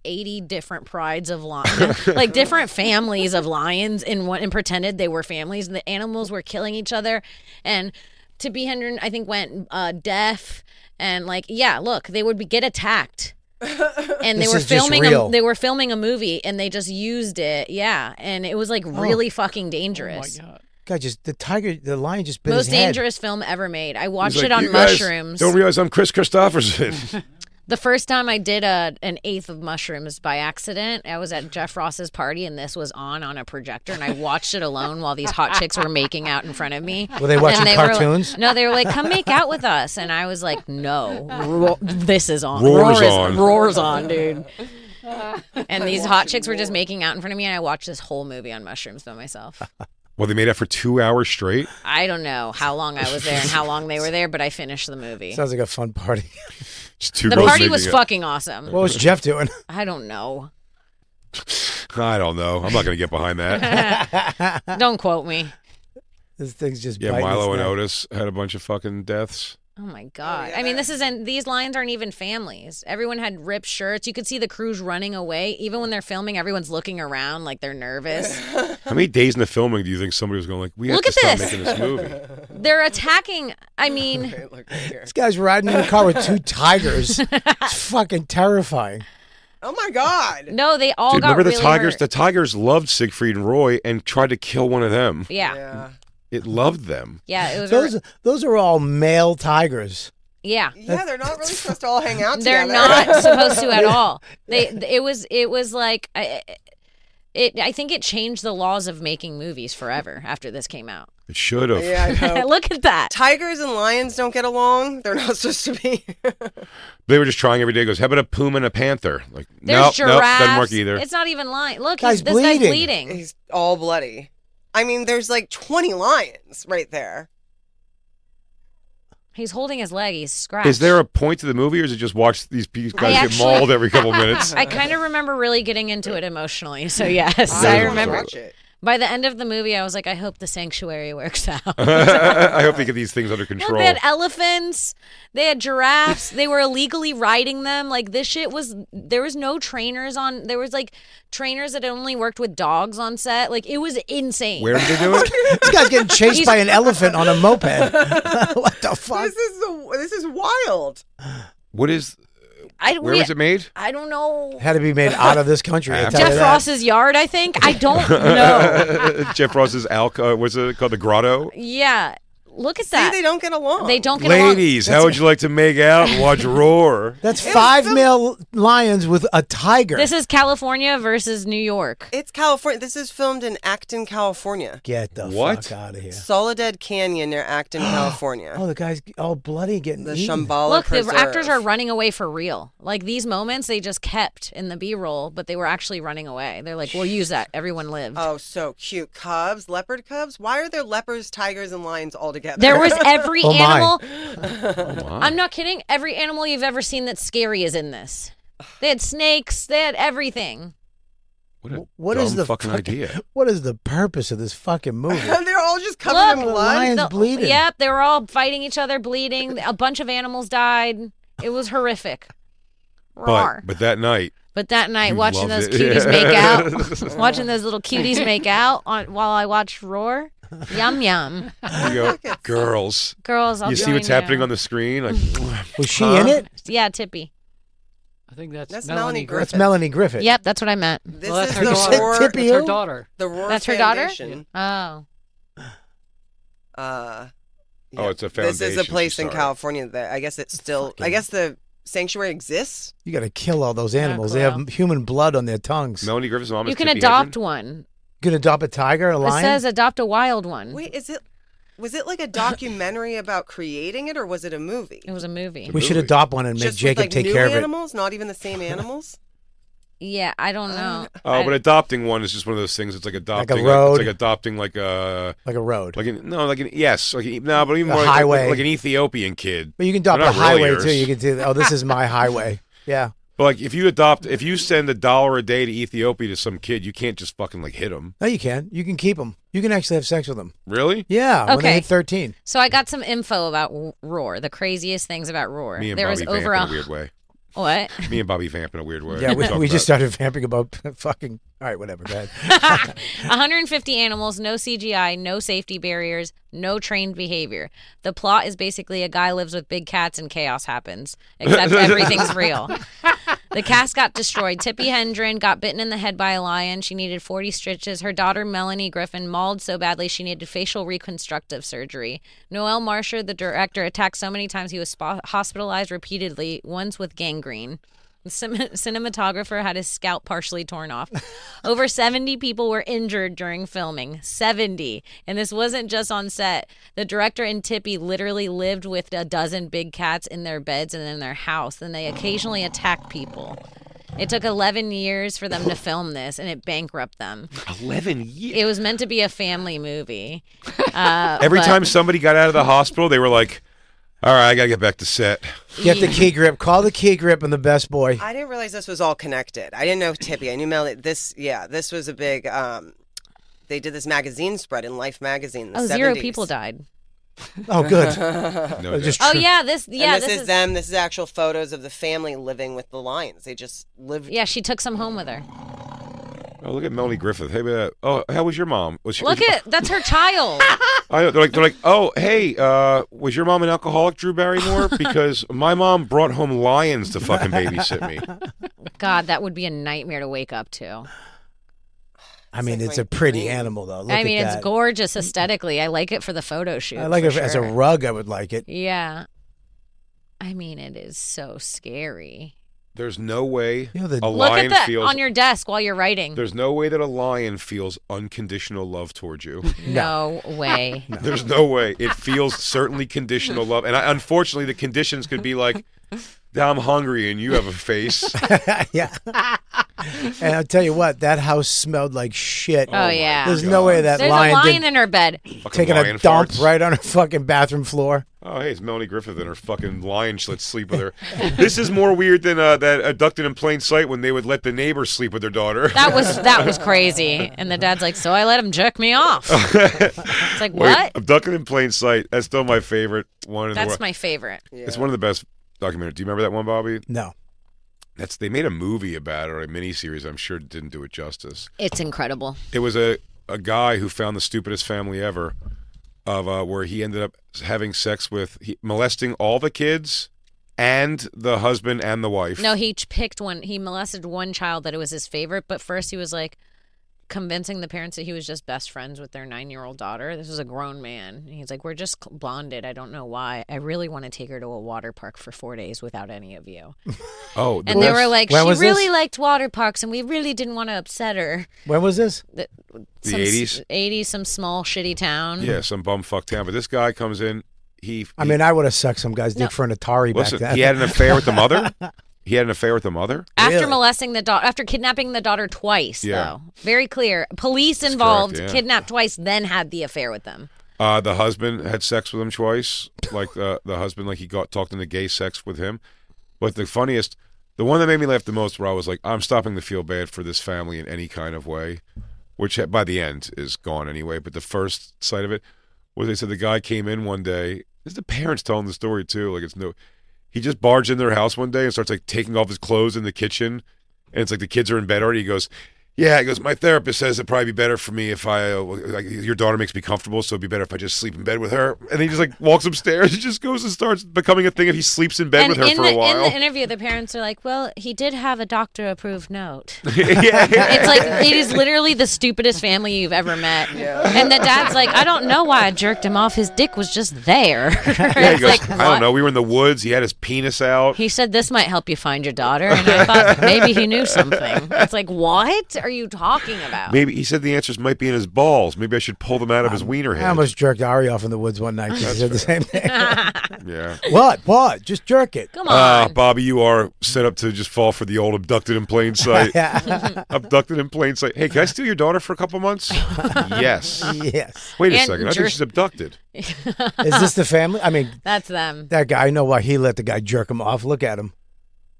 S6: 80 different prides of lions, like different families of lions in one, and pretended they were families, and the animals were killing each other. And Tippi Hedren, I think, went deaf, and like, yeah, look, they would get attacked. And
S3: This is just real.
S6: they were filming a movie and they just used it. Yeah, and it was like really fucking
S4: Oh
S6: dangerous.
S4: my God.
S3: God, just the lion just bit
S6: Most
S3: his head.
S6: dangerous film ever made. I watched
S2: He's
S6: it
S2: like,
S6: on
S2: "You guys
S6: mushrooms.
S2: Don't realize I'm Chris Christopherson.
S6: The first time I did an eighth of mushrooms by accident, I was at Jeff Ross's party, and this was on a projector, and I watched it alone while these hot chicks were making out in front of me.
S3: Were they watching cartoons?
S6: No, they were like, come make out with us. And I was like, no, this is on.
S2: Roar's
S6: on, dude. And these hot chicks were just making out in front of me, and I watched this whole movie on mushrooms by myself.
S2: Well, they made out for 2 hours straight?
S6: I don't know how long I was there and how long they were there, but I finished the movie.
S3: Sounds like a fun party.
S6: The party was fucking awesome.
S3: What was Jeff doing?
S6: I don't know.
S2: I don't know. I'm not going to get behind that.
S6: Don't quote me.
S3: This thing's just
S2: Yeah,
S3: biting
S2: Milo
S3: its
S2: and
S3: neck.
S2: Otis had a bunch of fucking deaths.
S6: Oh my god!
S7: yeah.
S6: I mean, these lines aren't even families. Everyone had ripped shirts. You could see the crews running away. Even when they're filming, everyone's looking around like they're nervous.
S2: How many days in the filming do you think somebody was going like, we have
S6: Look
S2: to
S6: at
S2: stop
S6: this.
S2: making this movie?
S6: They're attacking. I mean,
S7: Look right here.
S3: This guy's riding in a car with 2 tigers. It's fucking terrifying.
S7: Oh my God.
S6: no, they all
S2: Dude,
S6: got
S2: remember the
S6: really
S2: Tigers?
S6: hurt.
S2: The Tigers loved Siegfried and Roy and tried to kill one of them.
S6: Yeah,
S7: Yeah.
S2: It loved them.
S6: it was.
S3: Those are all male tigers.
S6: Yeah.
S7: Yeah, they're not really supposed to all hang out
S6: They're
S7: together.
S6: not supposed to at all. It was like I think it changed the laws of making movies forever after this came out.
S2: It should have.
S7: Yeah, I know.
S6: Look at that.
S7: Tigers and lions don't get along. They're not supposed to be.
S2: They were just trying every day. Goes, how about a puma and a panther? Like,
S6: There's
S2: nope,
S6: giraffes.
S2: doesn't work either.
S6: It's not even lying. Look,
S3: Guy's
S6: this guy's
S3: bleeding.
S6: bleeding.
S7: He's all bloody. I mean, there's like 20 lions right there.
S6: He's holding his leg. He's scratched.
S2: Is there a point to the movie, or is it just watch these guys get
S6: actually-
S2: mauled every couple minutes?
S6: I kind of remember really getting into it emotionally. So yes,
S2: I
S6: I
S2: don't
S6: remember.
S7: Watch it.
S6: By the end of the movie, I was like, I hope the sanctuary works out.
S2: I hope they get these things under
S6: Look,
S2: control.
S6: they had elephants. They had giraffes. They were illegally riding them. Like this shit was. There was no trainers on. There was like trainers that only worked with dogs on set. Like it was insane.
S2: Where did they do it?
S3: This guy's getting chased by an elephant on a moped. What the fuck?
S7: This is wild.
S2: What is? Where was it made?
S6: I don't know.
S3: Had to be made out of this country. I tell you
S6: Jeff
S3: that.
S6: Ross's yard, I think. I don't know.
S2: Jeff Ross's what's it called? The Grotto.
S6: Yeah. Look at
S7: See,
S6: that.
S7: they don't get along.
S6: They don't get along.
S2: Ladies, how would you like to make out and watch Roar?
S3: That's 5 male lions with a tiger.
S6: This is California versus New York.
S7: It's California. This is filmed in Acton, California.
S3: Get the
S2: What?
S3: fuck out of here.
S7: Soledad Canyon near Acton, California.
S3: Oh, the guy's all bloody getting
S7: The
S3: eaten.
S7: Shambhala
S6: Look, the
S7: Preserve.
S6: actors are running away for real. Like these moments, they just kept in the B-roll, but they were actually running away. They're like, we'll use that. Everyone lived.
S7: Oh, so cute. Cubs, leopard cubs. Why are there leopards, tigers, and lions all together?
S6: There was every
S3: Oh, my.
S6: animal.
S2: Oh, my.
S6: I'm not kidding. Every animal you've ever seen that's scary is in this. They had snakes. They had everything.
S2: What a
S3: What
S2: dumb
S3: is the
S2: fucking idea?
S3: What is the purpose of this fucking movie?
S7: They're all just covered in
S6: Look,
S7: blood.
S3: lions bleeding.
S6: Yep, they were all fighting each other, bleeding. A bunch of animals died. It was horrific. Roar.
S2: But that night,
S6: But that night,
S2: You
S6: watching
S2: loved
S6: those
S2: it.
S6: cuties make out, watching those little cuties make out while I watched Roar, yum yum.
S2: you go, girls.
S6: Girls, I'll
S2: You see
S6: join
S2: what's happening on the screen? Like,
S3: Was she in it?
S6: Yeah, Tippy.
S4: I think that's,
S7: That's
S4: Melanie
S7: Melanie
S4: Griffith.
S3: That's Melanie Griffith.
S6: Yep, that's what I meant.
S7: This
S4: Well, that's
S7: is
S4: her
S7: the
S4: daughter.
S7: Roar.
S3: Tippy
S4: That's her
S3: who?
S4: daughter.
S7: The Roar
S6: That's her daughter?
S7: Foundation.
S6: Oh,
S7: Yeah.
S2: Oh, it's a
S7: This is
S2: foundation,
S7: a place
S2: she
S7: in
S2: started.
S7: California that I guess it's still. I guess the sanctuary exists.
S3: You got to kill all those animals. They
S6: Cleo.
S3: have human blood on their tongues.
S2: Melanie Griffith's mom is
S6: you can
S2: Tippi
S6: adopt
S2: Hedren?
S6: one.
S3: You can adopt a tiger, a
S6: It
S3: lion.
S6: says adopt a wild one.
S7: Wait, was it like a documentary about creating it, or was it a movie?
S6: It was a movie.
S3: we should
S2: movie.
S3: adopt one and make
S7: Just
S3: Jacob
S7: with, like,
S3: take
S7: new
S3: care of it.
S7: animals, not even the same animals.
S6: Yeah, I don't know.
S2: Oh, but adopting one is just one of those things. It's like adopting,
S3: road.
S2: it's like adopting like a
S3: Like a road.
S2: but even more
S3: A
S2: like,
S3: highway.
S2: like an Ethiopian kid.
S3: But you can adopt
S2: They're
S3: a
S2: not really
S3: highway
S2: yours.
S3: too. You can do. Oh, this is my highway. Yeah.
S2: But like if you send $1 a day to Ethiopia to some kid, you can't just fucking like hit him.
S3: No, you can. You can keep them. You can actually have sex with them.
S2: Really?
S3: Yeah. When they
S6: Okay.
S3: hit 13.
S6: So I got some info about Roar. The craziest things about Roar.
S2: Me and
S6: there
S2: Bobby
S6: was over
S2: vamp in a weird way.
S6: What?
S2: Me and Bobby vamp in a weird way.
S3: Yeah,
S2: Talk
S3: we just
S2: about
S3: started vamping about fucking. All right, whatever. Go ahead.
S6: 150 animals, no CGI, no safety barriers, no trained behavior. The plot is basically a guy lives with big cats and chaos happens, except everything's real. The cast got destroyed. Tippi Hedren got bitten in the head by a lion. She needed 40 stitches. Her daughter, Melanie Griffin, mauled so badly she needed facial reconstructive surgery. Noel Marsher, the director, attacked so many times he was hospitalized repeatedly, once with gangrene. The cinematographer had his scalp partially torn off. Over 70 people were injured during filming. 70. And this wasn't just on set. The director and Tippi literally lived with a dozen big cats in their beds and in their house. And they occasionally attacked people. It took 11 years for them to film this, and it bankrupted them.
S2: 11 years?
S6: It was meant to be a family movie.
S2: Every time somebody got out of the hospital, they were like, all right, I got to get back to set.
S3: Get the key grip. Call the key grip and the best boy.
S7: I didn't realize this was all connected. I didn't know Tippi. I knew Melanie. This was a big. They did this magazine spread in Life magazine. In the 70s.
S6: 0 people died.
S3: Oh, good.
S2: No,
S3: Just
S6: Oh
S3: true.
S6: yeah, this
S7: is them. This is actual photos of the family living with the lions. They just lived.
S6: Yeah, she took some home with her.
S2: Oh, look at Melanie Griffith. Hey, oh, how was your mom?
S6: That's her child.
S2: I know, they're like, oh, hey, was your mom an alcoholic, Drew Barrymore? Because my mom brought home lions to fucking babysit me.
S6: God, that would be a nightmare to wake up to.
S3: I mean, it's a pretty animal, though. Look
S6: I mean,
S3: at
S6: it's
S3: that.
S6: gorgeous aesthetically. I like it for the photo shoot.
S3: I like it
S6: for
S3: as a
S6: sure.
S3: rug. I would like it.
S6: Yeah. I mean, it is so scary.
S2: There's no way
S3: You know, the-
S2: a
S6: Look
S2: lion
S6: at that
S2: feels.
S6: on your desk while you're writing.
S2: There's no way that a lion feels unconditional love towards you.
S6: No way.
S2: There's no way. It feels certainly conditional love, and unfortunately, the conditions could be like, I'm hungry, and you have a face.
S3: Yeah. And I'll tell you what, that house smelled like shit.
S6: Oh, yeah.
S3: There's no way that
S6: There's
S3: lion
S6: a lion
S3: did
S6: in her bed.
S2: Fucking
S3: taking a
S2: lion
S3: dump
S2: farts.
S3: right on her fucking bathroom floor.
S2: Oh, hey, it's Melanie Griffith and her fucking lion. Let's sleep with her. This is more weird than that abducted in plain sight when they would let the neighbors sleep with their daughter.
S6: That was crazy. And the dad's like, so I let him jerk me off. It's like,
S2: Wait,
S6: what?
S2: abducted in plain sight. That's still my favorite one in the
S6: That's
S2: world.
S6: my favorite.
S2: It's one of the best documentaries. Do you remember that one, Bobby?
S3: No.
S2: They made a movie about it, or a miniseries. I'm sure it didn't do it justice.
S6: It's incredible.
S2: It was a guy who found the stupidest family ever, of where he ended up having sex with, molesting all the kids and the husband and the wife.
S6: No, he picked one. He molested one child that it was his favorite, but first he was like convincing the parents that he was just best friends with their 9-year-old daughter. This was a grown man. And he's like, we're just bonded. I don't know why. I really want to take her to a water park for 4 days without any of you.
S2: Oh,
S6: And they were like,
S3: When
S6: she
S3: was
S6: really
S3: this?
S6: liked water parks, and we really didn't want to upset her.
S3: When was this?
S2: The 80s?
S6: 80s, some small shitty town.
S2: Yeah, some bumfuck town. But this guy comes in.
S3: I mean, I would have sucked some guy's dick
S6: No.
S3: for an Atari
S2: Listen,
S3: back then.
S2: he had an affair with the mother. He had an affair with the mother.
S6: After
S3: Really?
S6: molesting the daughter, after kidnapping the daughter twice,
S2: Yeah.
S6: though. Very clear. Police involved,
S2: correct, yeah.
S6: kidnapped twice, then had the affair with them.
S2: The husband had sex with him twice. Like the husband, like he talked into gay sex with him. But the funniest, the one that made me laugh the most, where I was like, I'm stopping to feel bad for this family in any kind of way, which by the end is gone anyway. But the first sight of it was they said the guy came in one day. This is the parents telling the story too. Like he just barged in their house one day and starts like taking off his clothes in the kitchen, and it's like the kids are in bed already. He goes, my therapist says it'd probably be better for me if I, your daughter makes me comfortable, so it'd be better if I just sleep in bed with her. And he just like walks upstairs and just goes and starts becoming a thing if he sleeps in bed
S6: And
S2: with her
S6: in
S2: for
S6: the,
S2: a while.
S6: in the interview, the parents are like, well, he did have a doctor-approved note.
S2: yeah.
S6: It's like, it is literally the stupidest family you've ever met. And the dad's like, I don't know why I jerked him off. His dick was just there.
S2: Yeah, he
S6: It's
S2: goes,
S6: like,
S2: I
S6: what?
S2: don't know. We were in the woods. He had his penis out.
S6: He said this might help you find your daughter, and I thought maybe he knew something. It's like, what are you talking about?
S2: Maybe he said the answers might be in his balls. Maybe I should pull them out of his wiener
S3: I
S2: head.
S3: almost jerked Ari off in the woods one night. She said the same thing.
S2: Yeah.
S3: What? Just jerk it.
S6: Come on.
S2: Bobby, you are set up to just fall for the old abducted in plain sight.
S3: Yeah.
S2: Abducted in plain sight. Hey, can I steal your daughter for a couple months? Yes.
S3: Yes.
S2: Wait a
S6: And
S2: second. I think she's abducted.
S3: Is this the family? I mean,
S6: That's them.
S3: that guy, I know why he let the guy jerk him off. Look at him.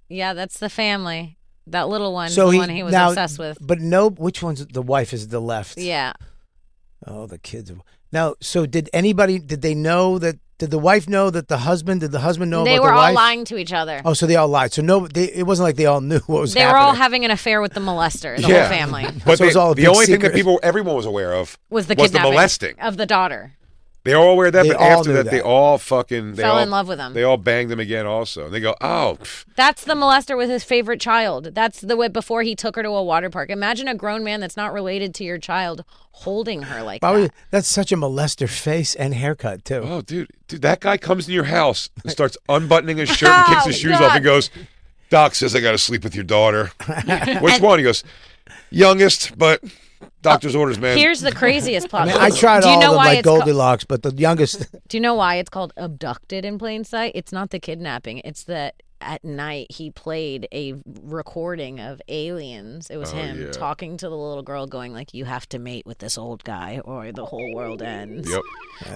S6: Yeah, that's the family. That little one,
S3: So
S6: the one he was
S3: now,
S6: obsessed with.
S3: But no, which one's the wife is the left?
S6: Yeah.
S3: Oh, the kids. Now, so did they know that, did the wife know that the husband know
S6: They
S3: about
S6: were
S3: the
S6: all
S3: wife?
S6: lying to each other.
S3: Oh, so they all lied. So it wasn't like they all knew what was
S6: They
S3: happening.
S6: were all having an affair with the molester, the whole family.
S2: But
S3: So it's all a
S2: the
S3: big
S2: only thing that
S3: secret.
S2: everyone was aware of
S6: Was the
S2: was the
S6: kidnapping
S2: molesting.
S6: of the daughter.
S2: They all wear that,
S3: They
S2: but
S3: all
S2: after
S3: knew
S2: that,
S3: that.
S2: they all fucking
S6: Fell in love with him.
S2: They all banged him again, also. And they go, oh,
S6: That's the molester with his favorite child. That's the way before he took her to a water park. Imagine a grown man that's not related to your child holding her like that.
S3: That's such a molester face and haircut too.
S2: oh, dude, that guy comes in your house and starts unbuttoning his shirt and kicks his shoes off and goes, Doc says I got to sleep with your daughter. Which one? He goes, youngest, but doctor's orders, man.
S6: Here's the craziest plot.
S3: I tried
S6: Do you
S3: all
S6: know
S3: of them
S6: why
S3: like
S6: it's called-
S3: Goldilocks, but the youngest.
S6: Do you know why it's called abducted in plain sight? It's not the kidnapping. It's that at night he played a recording of aliens. It was him talking to the little girl going like, you have to mate with this old guy or the whole world ends.
S2: Yep.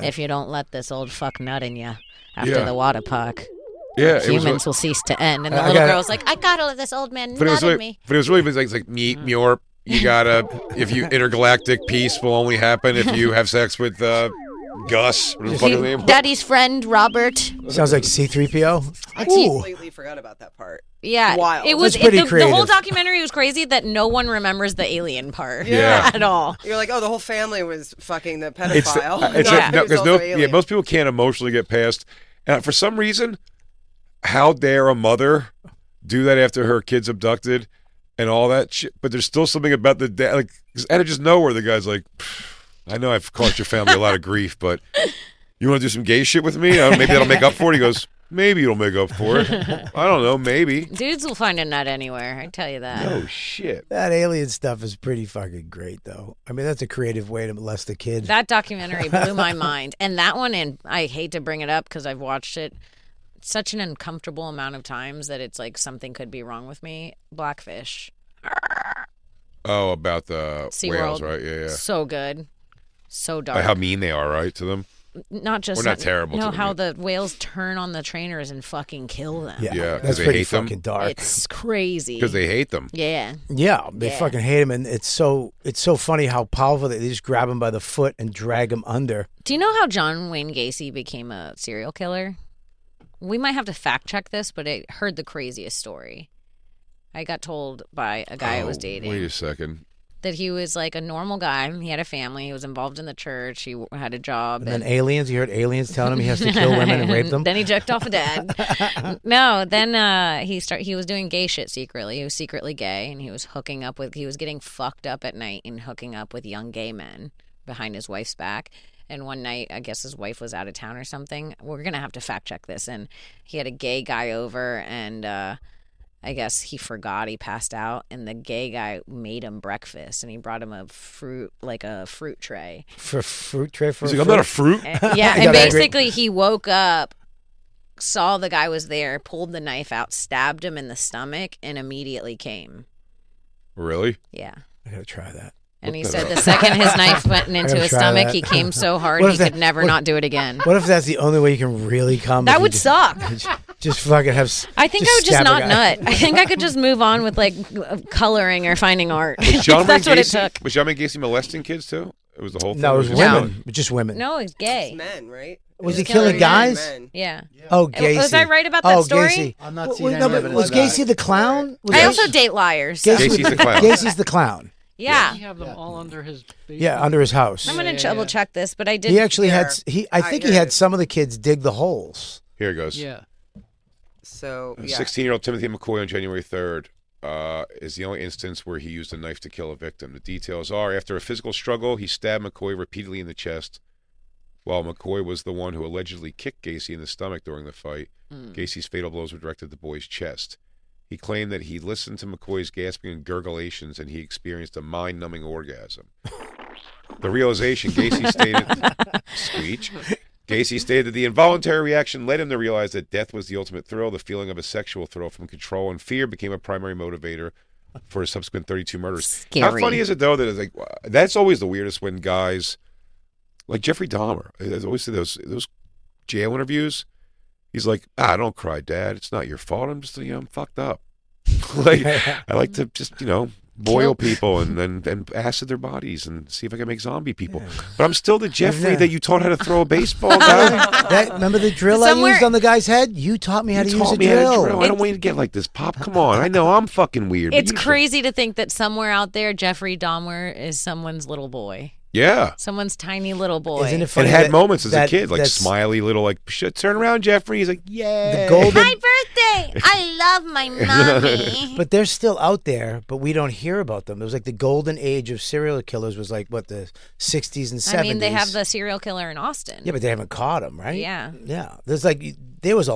S6: If you don't let this old fuck nut in you after the water park.
S2: Yeah, it was
S6: Humans will cease to end. And the little girl's like, I gotta let this old man nut in me.
S2: But it was really it's like meet Mjorp. You gotta, if you intergalactic peace will only happen if you have sex with Gus. What the fuck is his name?
S6: Daddy's friend, Robert.
S3: Sounds like C-3PO.
S7: I completely forgot about that part.
S6: Yeah,
S7: Wild.
S6: it was
S3: That's pretty
S6: the
S3: creative.
S6: whole documentary was crazy that no one remembers the alien part
S2: Yeah.
S6: at all.
S7: You're like, oh, the whole family was fucking the
S2: It's
S7: pedophile.
S2: because most people can't emotionally get past. And for some reason, how dare a mother do that after her kid's abducted and all that shit? But there's still something about the dad. Like, out of just nowhere, the guy's like, I know I've caused your family a lot of grief, but you want to do some gay shit with me? Maybe that'll make up for it. He goes, maybe it'll make up for it. I don't know, maybe.
S6: Dudes will find a nut anywhere, I tell you that.
S2: Oh, shit.
S3: That alien stuff is pretty fucking great, though. I mean, that's a creative way to molest a kid.
S6: That documentary blew my mind. And that one, and I hate to bring it up because I've watched it such an uncomfortable amount of times that it's like something could be wrong with me. Blackfish.
S2: Oh, about the whales,
S6: SeaWorld.
S2: right? Yeah.
S6: So good. So dark.
S2: Like how mean they are, right, to them?
S6: Not just
S2: Or not terrible
S6: No,
S2: to them,
S6: how
S2: yeah.
S6: the whales turn on the trainers and fucking kill them.
S2: Yeah, 'cause
S3: that's
S2: they
S3: pretty
S2: hate them.
S3: fucking dark.
S6: It's crazy.
S2: Because they hate them.
S6: Yeah.
S3: Yeah, they
S6: Yeah.
S3: fucking hate him, and it's so funny how powerful they just grab him by the foot and drag him under.
S6: Do you know how John Wayne Gacy became a serial killer? We might have to fact check this, but I heard the craziest story. I got told by a guy I was dating
S2: Wait a second.
S6: that he was like a normal guy. He had a family. He was involved in the church. He had a job.
S3: And then aliens, you heard aliens telling him he has to kill women and rape them?
S6: Then he jerked off a dad. No, then he was doing gay shit secretly. He was secretly gay, and he was getting fucked up at night and hooking up with young gay men behind his wife's back. And one night, I guess his wife was out of town or something. We're going to have to fact check this. And he had a gay guy over, and I guess he forgot, he passed out, and the gay guy made him breakfast, and he brought him a fruit tray.
S3: For fruit tray for
S2: He's
S3: a
S2: like, I'm not a
S3: fruit?
S2: fruit.
S6: Yeah,
S3: I
S6: and
S3: got angry.
S6: basically he woke up, saw the guy was there, pulled the knife out, stabbed him in the stomach, and immediately came.
S2: Really?
S6: Yeah.
S3: I gotta try that.
S6: And he said the second his knife went into
S3: gotta
S6: his
S3: try
S6: stomach,
S3: that.
S6: he came so hard
S3: What
S6: he
S3: if that-
S6: could never not do it again.
S3: What if that's the only way you can really come?
S6: That
S3: if you
S6: would
S3: just-
S6: suck.
S3: Just fucking have.
S6: I think I would just
S3: stab a
S6: not
S3: guy.
S6: nut. I think I could just move on with like coloring or finding art.
S2: John
S6: That's
S2: Wayne
S6: what it
S2: Gacy-
S6: took.
S2: Was John Wayne Gacy molesting kids too? It was the whole thing.
S3: No, it was
S6: No.
S3: women. Just women.
S6: No, he's gay.
S7: It's men, right?
S3: Was
S6: He's
S3: he killing
S6: killing
S3: guys?
S7: Men.
S6: Yeah.
S3: Oh, Gacy.
S6: Was I right about that
S3: oh,
S6: story?
S3: Gacy.
S8: I'm not
S3: Well,
S8: seeing
S3: no,
S8: any
S3: but
S8: evidence
S3: was
S8: of that.
S3: Gacy the clown? Was
S6: I
S3: Gacy-
S6: also date liars.
S2: Gacy's the clown.
S3: Gacy's the clown.
S6: Yeah.
S4: We have them all under his basement.
S3: Yeah, under his house.
S6: I'm gonna double check this, but I did.
S3: He actually
S7: Here.
S3: had. I think he
S7: here it
S3: had
S7: is.
S3: some of the kids dig the holes.
S2: Here it goes.
S4: Yeah.
S7: So, yeah.
S2: 16-year-old Timothy McCoy on January 3rd is the only instance where he used a knife to kill a victim. The details are, after a physical struggle, he stabbed McCoy repeatedly in the chest, while McCoy was the one who allegedly kicked Gacy in the stomach during the fight. Gacy's fatal blows were directed at the boy's chest. He claimed that he listened to McCoy's gasping and gurgulations, and he experienced a mind-numbing orgasm. The realization, Gacy stated, screech. Gacy stated that the involuntary reaction led him to realize that death was the ultimate thrill. The feeling of a sexual thrill from control and fear became a primary motivator for his subsequent 32 murders. How
S6: Scary.
S2: funny is it, though, that it's like, that's always the weirdest when guys, like Jeffrey Dahmer, I always say those jail interviews, he's like, don't cry, Dad. It's not your fault. I'm just, I'm fucked up. Like, I like to just, boil people and acid their bodies and see if I can make zombie people. But I'm still the Jeffrey that you taught how to throw a baseball guy.
S3: Remember the drill I
S6: Somewhere-
S3: used on the guy's head? You taught me how to
S2: You
S3: use
S2: taught
S3: a
S2: me how to
S3: drill.
S2: drill. I don't want you to get like this, Pop. Come on. I know I'm fucking weird. but
S6: It's
S2: you should-
S6: crazy to think that somewhere out there, Jeffrey Dahmer is someone's little boy.
S2: Yeah.
S6: Someone's tiny little boy.
S3: Isn't it
S2: And
S3: funny?
S2: had
S3: that-
S2: moments as a
S3: that-
S2: kid, like
S3: that's-
S2: smiley little, like, turn around, Jeffrey. He's like, yeah.
S3: The golden.
S6: My birthday! I love my mommy.
S3: But they're still out there, but we don't hear about them. It was like the golden age of serial killers was like, what, the 60s and 70s?
S6: I mean, they have the serial killer in Austin.
S3: Yeah, but they haven't caught him, right?
S6: Yeah.
S3: Yeah. There's like, there was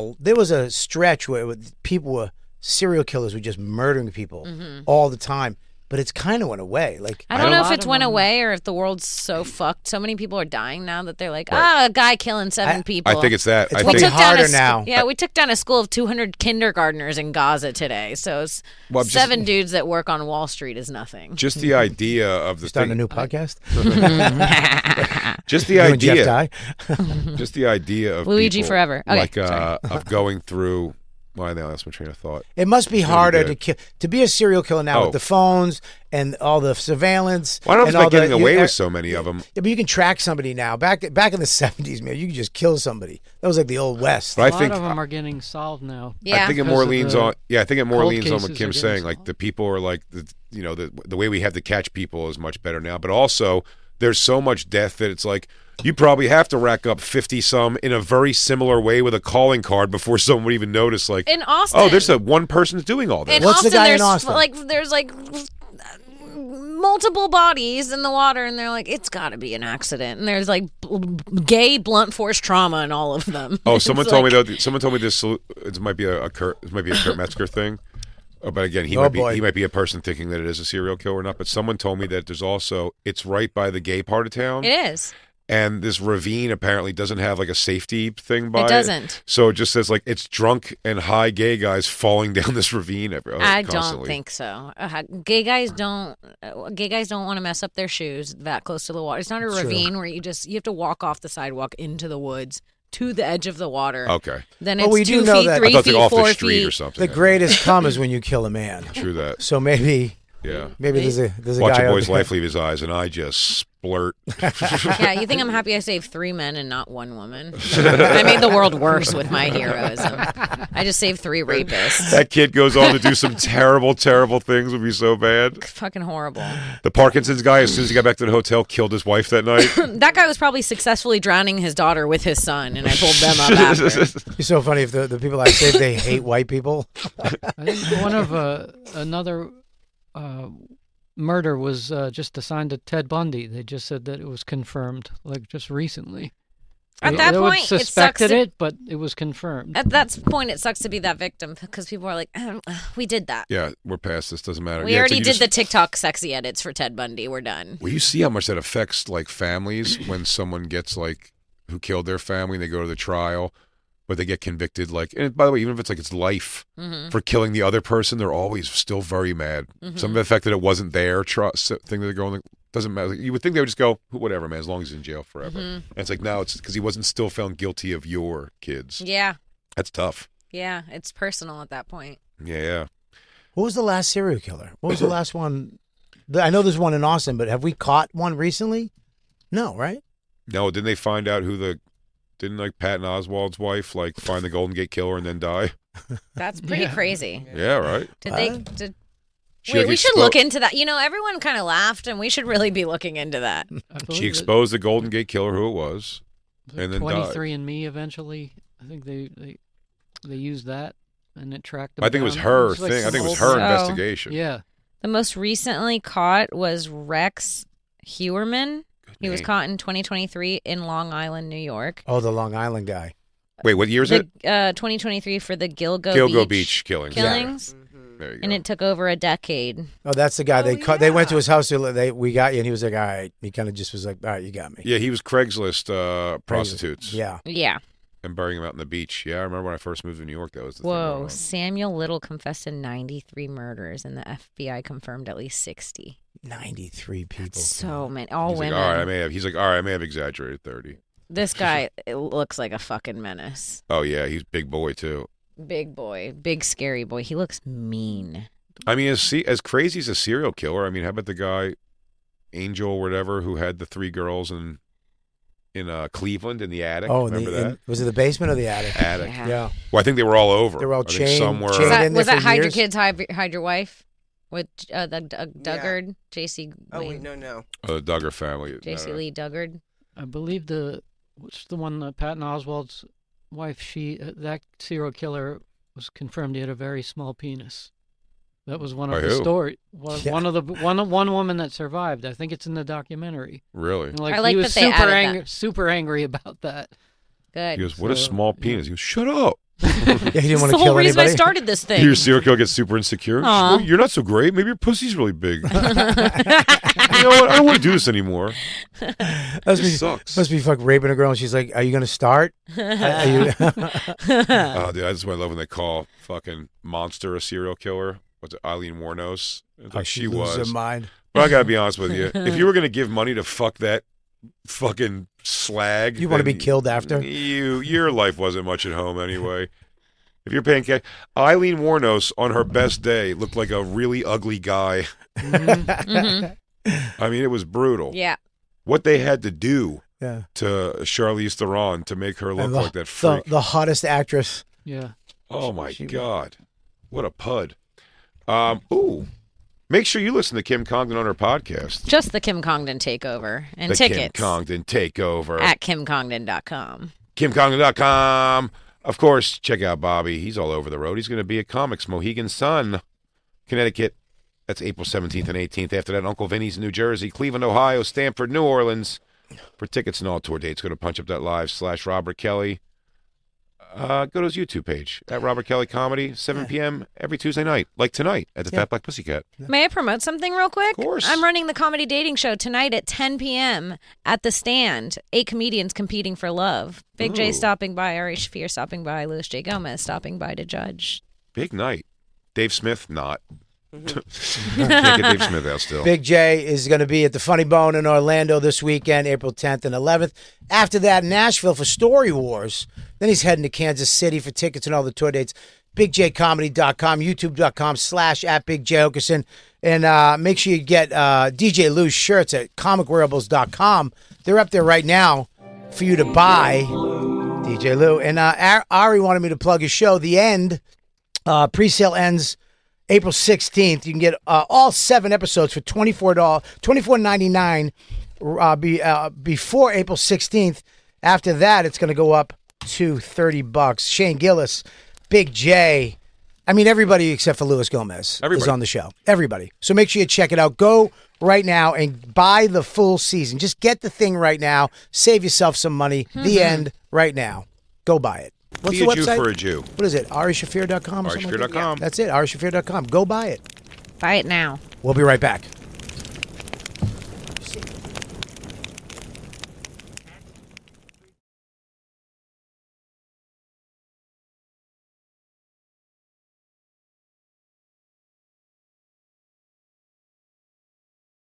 S3: a stretch where people were, serial killers were just murdering people all the time. But it's kind of went away. Like
S6: I don't know if
S4: lot
S6: it's
S4: of
S6: went
S4: them-
S6: away or if the world's so fucked. So many people are dying now that they're like, a guy killing 7 people.
S2: I think it's that.
S3: It's
S2: I
S3: way
S2: think
S3: harder now.
S6: Yeah, we took down a school of 200 kindergartners in Gaza today. So it's
S2: Well, I'm just-
S6: 7 dudes that work on Wall Street is nothing.
S2: just the idea of the
S3: starting a
S2: thing.
S3: new podcast.
S2: Just the
S3: You and Jeff
S2: idea.
S3: Dye.
S2: Just the idea of
S6: Luigi
S2: people,
S6: forever. Okay,
S2: like
S6: sorry.
S2: of going through. Well, now that's my train of thought.
S3: It must be
S2: really
S3: harder
S2: good.
S3: to kill, to be a serial killer now
S2: Oh.
S3: with the phones and all the surveillance.
S2: Well, I don't
S3: and
S2: know if
S3: all
S2: it's getting
S3: the-
S2: away
S3: you-
S2: with so many of them.
S3: Yeah, but you can track somebody now. Back in the 70s, man, you could just kill somebody. That was like the old West.
S2: But
S4: A
S2: I
S4: lot
S2: think
S4: of them are getting solved now.
S6: Yeah.
S2: I think it
S4: Because
S2: more
S4: of
S2: leans
S4: the
S2: on. Yeah, I think it more
S4: cold
S2: leans on what
S4: cases are
S2: Kim's
S4: getting
S2: saying. Like
S4: solved.
S2: the people are like the way we have to catch people is much better now. But also, there's so much death that it's like you probably have to rack up 50 some in a very similar way with a calling card before someone would even notice. Like,
S6: In Austin.
S2: oh, there's
S6: one
S2: one person's doing all this.
S6: In
S3: What's the
S6: Austin,
S3: guy in
S6: there's
S3: Austin?
S6: there's multiple bodies in the water, and they're like, it's got to be an accident. And there's like gay blunt force trauma in all of them.
S2: Oh,
S6: It's
S2: someone told me
S6: like-
S2: though. Someone told me this. It might be a Kurt. It might be a Kurt Metzger thing. But again, he
S3: Oh,
S2: might be
S3: boy.
S2: he might be a person thinking that it is a serial killer or not. But someone told me that there's also it's right by the gay part of town,
S6: It is.
S2: and this ravine apparently doesn't have like a safety thing by it.
S6: doesn't.
S2: So it just says like it's drunk and high gay guys falling down this ravine.
S6: I
S2: constantly.
S6: don't think so. Gay guys don't want to mess up their shoes that close to the water. It's not a
S3: True.
S6: ravine where you have to walk off the sidewalk into the woods to the edge of the water.
S2: Okay,
S6: Then
S3: Well,
S6: it's
S3: we
S6: 2
S3: do know
S6: feet,
S3: that- I
S6: 3
S2: I thought they
S6: feet,
S2: were off
S6: 4
S2: the street
S6: feet.
S2: or something.
S3: The greatest come is when you kill a man.
S2: True that.
S3: So maybe
S2: Yeah.
S3: there's a
S2: Watch
S3: guy
S2: a
S3: out
S2: boy's
S3: there.
S2: life leave his eyes, and I just splurt.
S6: Yeah, you think I'm happy I saved 3 men and not 1 woman? I made the world worse with my heroism. I just saved 3 rapists.
S2: That kid goes on to do some terrible, terrible things. Would be so bad.
S6: Fucking horrible.
S2: The Parkinson's guy, as soon as he got back to the hotel, killed his wife that night.
S6: That guy was probably successfully drowning his daughter with his son, and I pulled them up after.
S3: It's so funny if the people I saved, they hate white people.
S4: I think one of another murder was just assigned to Ted Bundy. They just said that it was confirmed, like just recently.
S6: At that
S4: they
S6: point,
S4: would
S6: it sucks
S4: suspected
S6: to-
S4: it, but it was confirmed.
S6: At that point, it sucks to be that victim because people are like, we did that.
S2: Yeah, we're past this. Doesn't matter.
S6: We
S2: Yeah,
S6: already
S2: so you
S6: did
S2: just-
S6: the TikTok sexy edits for Ted Bundy. We're done.
S2: Well, you see how much that affects like families when someone gets like who killed their family and they go to the trial, but they get convicted. Like, and by the way, even if it's like it's life for killing the other person, they're always still very mad. Some of the fact that it wasn't their thing that they're going. Doesn't matter. You would think they would just go, whatever, man, as long as he's in jail forever. And it's like, no, it's because he wasn't still found guilty of your kids.
S6: Yeah.
S2: That's tough.
S6: Yeah. It's personal at that point.
S2: Yeah.
S3: What was the last serial killer? What was the last one? I know there's one in Austin, but have we caught one recently? No, right?
S2: No, didn't they find out didn't like Patton Oswald's wife like find the Golden Gate Killer and then die?
S6: That's pretty crazy.
S2: Yeah, right.
S6: Did
S2: She,
S6: Wait,
S2: like,
S6: we should
S2: expo-
S6: look into that. You know, everyone kind of laughed, and we should really be looking into that.
S4: I believe
S2: She
S4: it
S2: exposed the Golden Gate Killer, who it was,
S4: was
S2: and then died.
S4: 23andMe eventually. I think they used that, and it tracked them
S2: I think it was
S4: down.
S2: her
S4: like
S2: thing. I
S4: some
S2: think it was
S4: old-
S2: her
S6: Oh.
S2: investigation.
S4: Yeah.
S6: The most recently caught was Rex Hewerman. He was
S2: name.
S6: caught in 2023 in Long Island, New York.
S3: Oh, the Long Island guy.
S2: Wait, what year is it?
S6: 2023 for the
S2: Gilgo Beach killing.
S6: killings.
S2: There you go.
S6: And it took over a decade.
S3: Oh, that's the guy. They went to his house. We got you, and he was like, all right. He kind of just was like, all right, you got me.
S2: Yeah, he was Craigslist prostitutes.
S3: Yeah.
S6: Yeah.
S2: And burying them out in the beach. Yeah, I remember when I first moved to New York, that was the thing.
S6: Whoa.
S2: going on.
S6: Samuel Little confessed to 93 murders, and the FBI confirmed at least 60.
S3: 93 people.
S6: So many. All
S2: He's like,
S6: women.
S2: all right, he's like, all right, I may have exaggerated 30.
S6: This guy it looks like a fucking menace.
S2: Oh, yeah, he's big boy, too.
S6: Big boy. Big scary boy. He looks mean.
S2: I mean, as crazy as a serial killer, I mean, how about the guy, Angel or whatever, who had the 3 girls in Cleveland in the attic?
S3: Oh,
S2: remember that?
S3: was it the basement or the attic?
S2: Attic.
S6: Yeah.
S3: Yeah.
S2: Well, I think they were all over.
S3: They were all
S2: I think
S3: chained-
S2: some were.
S3: chained in there
S6: Was that
S3: for
S6: hide your
S3: years?
S6: kids, hide your wife? with the Duggard, J.C.
S7: Oh wait,
S6: Wayne,
S7: no.
S2: The Duggar family.
S6: J.C. Lee Duggard.
S4: I believe what's the one, Patton Oswalt's wife, that serial killer was confirmed he had a very small penis. That was one of the story. One woman that survived. I think it's in the documentary.
S2: Really?
S4: And
S6: I like
S4: he was
S6: that they added that.
S4: super angry about that.
S6: Good.
S2: He goes, what a small penis. He goes, shut up.
S3: Yeah, he didn't want
S6: That's
S3: to
S6: the
S3: kill
S6: whole reason
S3: anybody.
S6: I started this thing.
S2: Your serial killer gets super insecure.
S6: Aw.
S2: Well, you're not so great. Maybe your pussy's really big. You know what? I don't want to do this anymore. This sucks.
S3: Must be fuck raping a girl, and she's like, "Are you gonna start?" Are you?
S2: Oh, dude, I just love when they call fucking Monster a serial killer. What's it, Eileen Wuornos? Like she
S3: loses
S2: was.
S3: her mind.
S2: But I gotta be honest with you. If you were gonna give money to fuck that fucking slag,
S3: You want to be
S2: then
S3: killed after?
S2: your life wasn't much at home anyway. If you're paying cash, Eileen Wuornos on her best day looked like a really ugly guy.
S6: Mm-hmm.
S2: I mean, it was brutal.
S6: Yeah.
S2: What they had to do
S3: Yeah.
S2: to Charlize Theron to make her look
S3: And
S2: like that freak.
S3: The hottest actress.
S4: Yeah.
S2: Oh my God. What a pud. Ooh. Make sure you listen to Kim Congdon on her podcast.
S6: Just the Kim Congdon takeover and
S2: The
S6: tickets
S2: Kim Congdon Takeover.
S6: at KimCongdon.com.
S2: KimCongdon.com. Of course, check out Bobby. He's all over the road. He's going to be at Comics Mohegan Sun, Connecticut. That's April 17th and 18th. After that, Uncle Vinny's in New Jersey, Cleveland, Ohio, Stamford, New Orleans. For tickets and all tour dates, go to punchup.live/Robert Kelly. Go to his YouTube page at Robert Kelly Comedy, 7 p.m. every Tuesday night, like tonight at the Fat Black Pussycat.
S6: May I promote something real quick?
S2: Of course.
S6: I'm running the comedy dating show tonight at 10 p.m. at The Stand. 8 comedians competing for love. Big J
S2: Ooh.
S6: stopping by, Ari Shafir stopping by, Louis J. Gomez stopping by to judge.
S2: Big night. Dave Smith, not. Can't get Dave Smith out still.
S3: Big J is going to be at the Funny Bone in Orlando this weekend, April 10th and 11th. After that, Nashville for Story Wars. Then he's heading to Kansas City for tickets and all the tour dates. BigJComedy.com, YouTube.com/@BigJOkerson. And make sure you get DJ Lou's shirts at ComicWearables.com. They're up there right now for you to buy. DJ Lou. And Ari wanted me to plug his show, The End. Pre-sale ends April 16th. You can get all 7 episodes for $24.99 before April 16th. After that, it's going to go up to $30. Shane Gillis, Big J. I mean, everybody except for Louis Gomez is on the show. Everybody. So make sure you check it out. Go right now and buy the full season. Just get the thing right now. Save yourself some money. Mm-hmm. The End right now. Go buy it. What's
S2: Be
S3: the
S2: a
S3: website?
S2: Jew for a Jew.
S3: What is it? AriShafir.com or something like that?
S2: AriShafir.com.
S3: That's it. AriShafir.com. Go buy it.
S6: Buy it now.
S3: We'll be right back.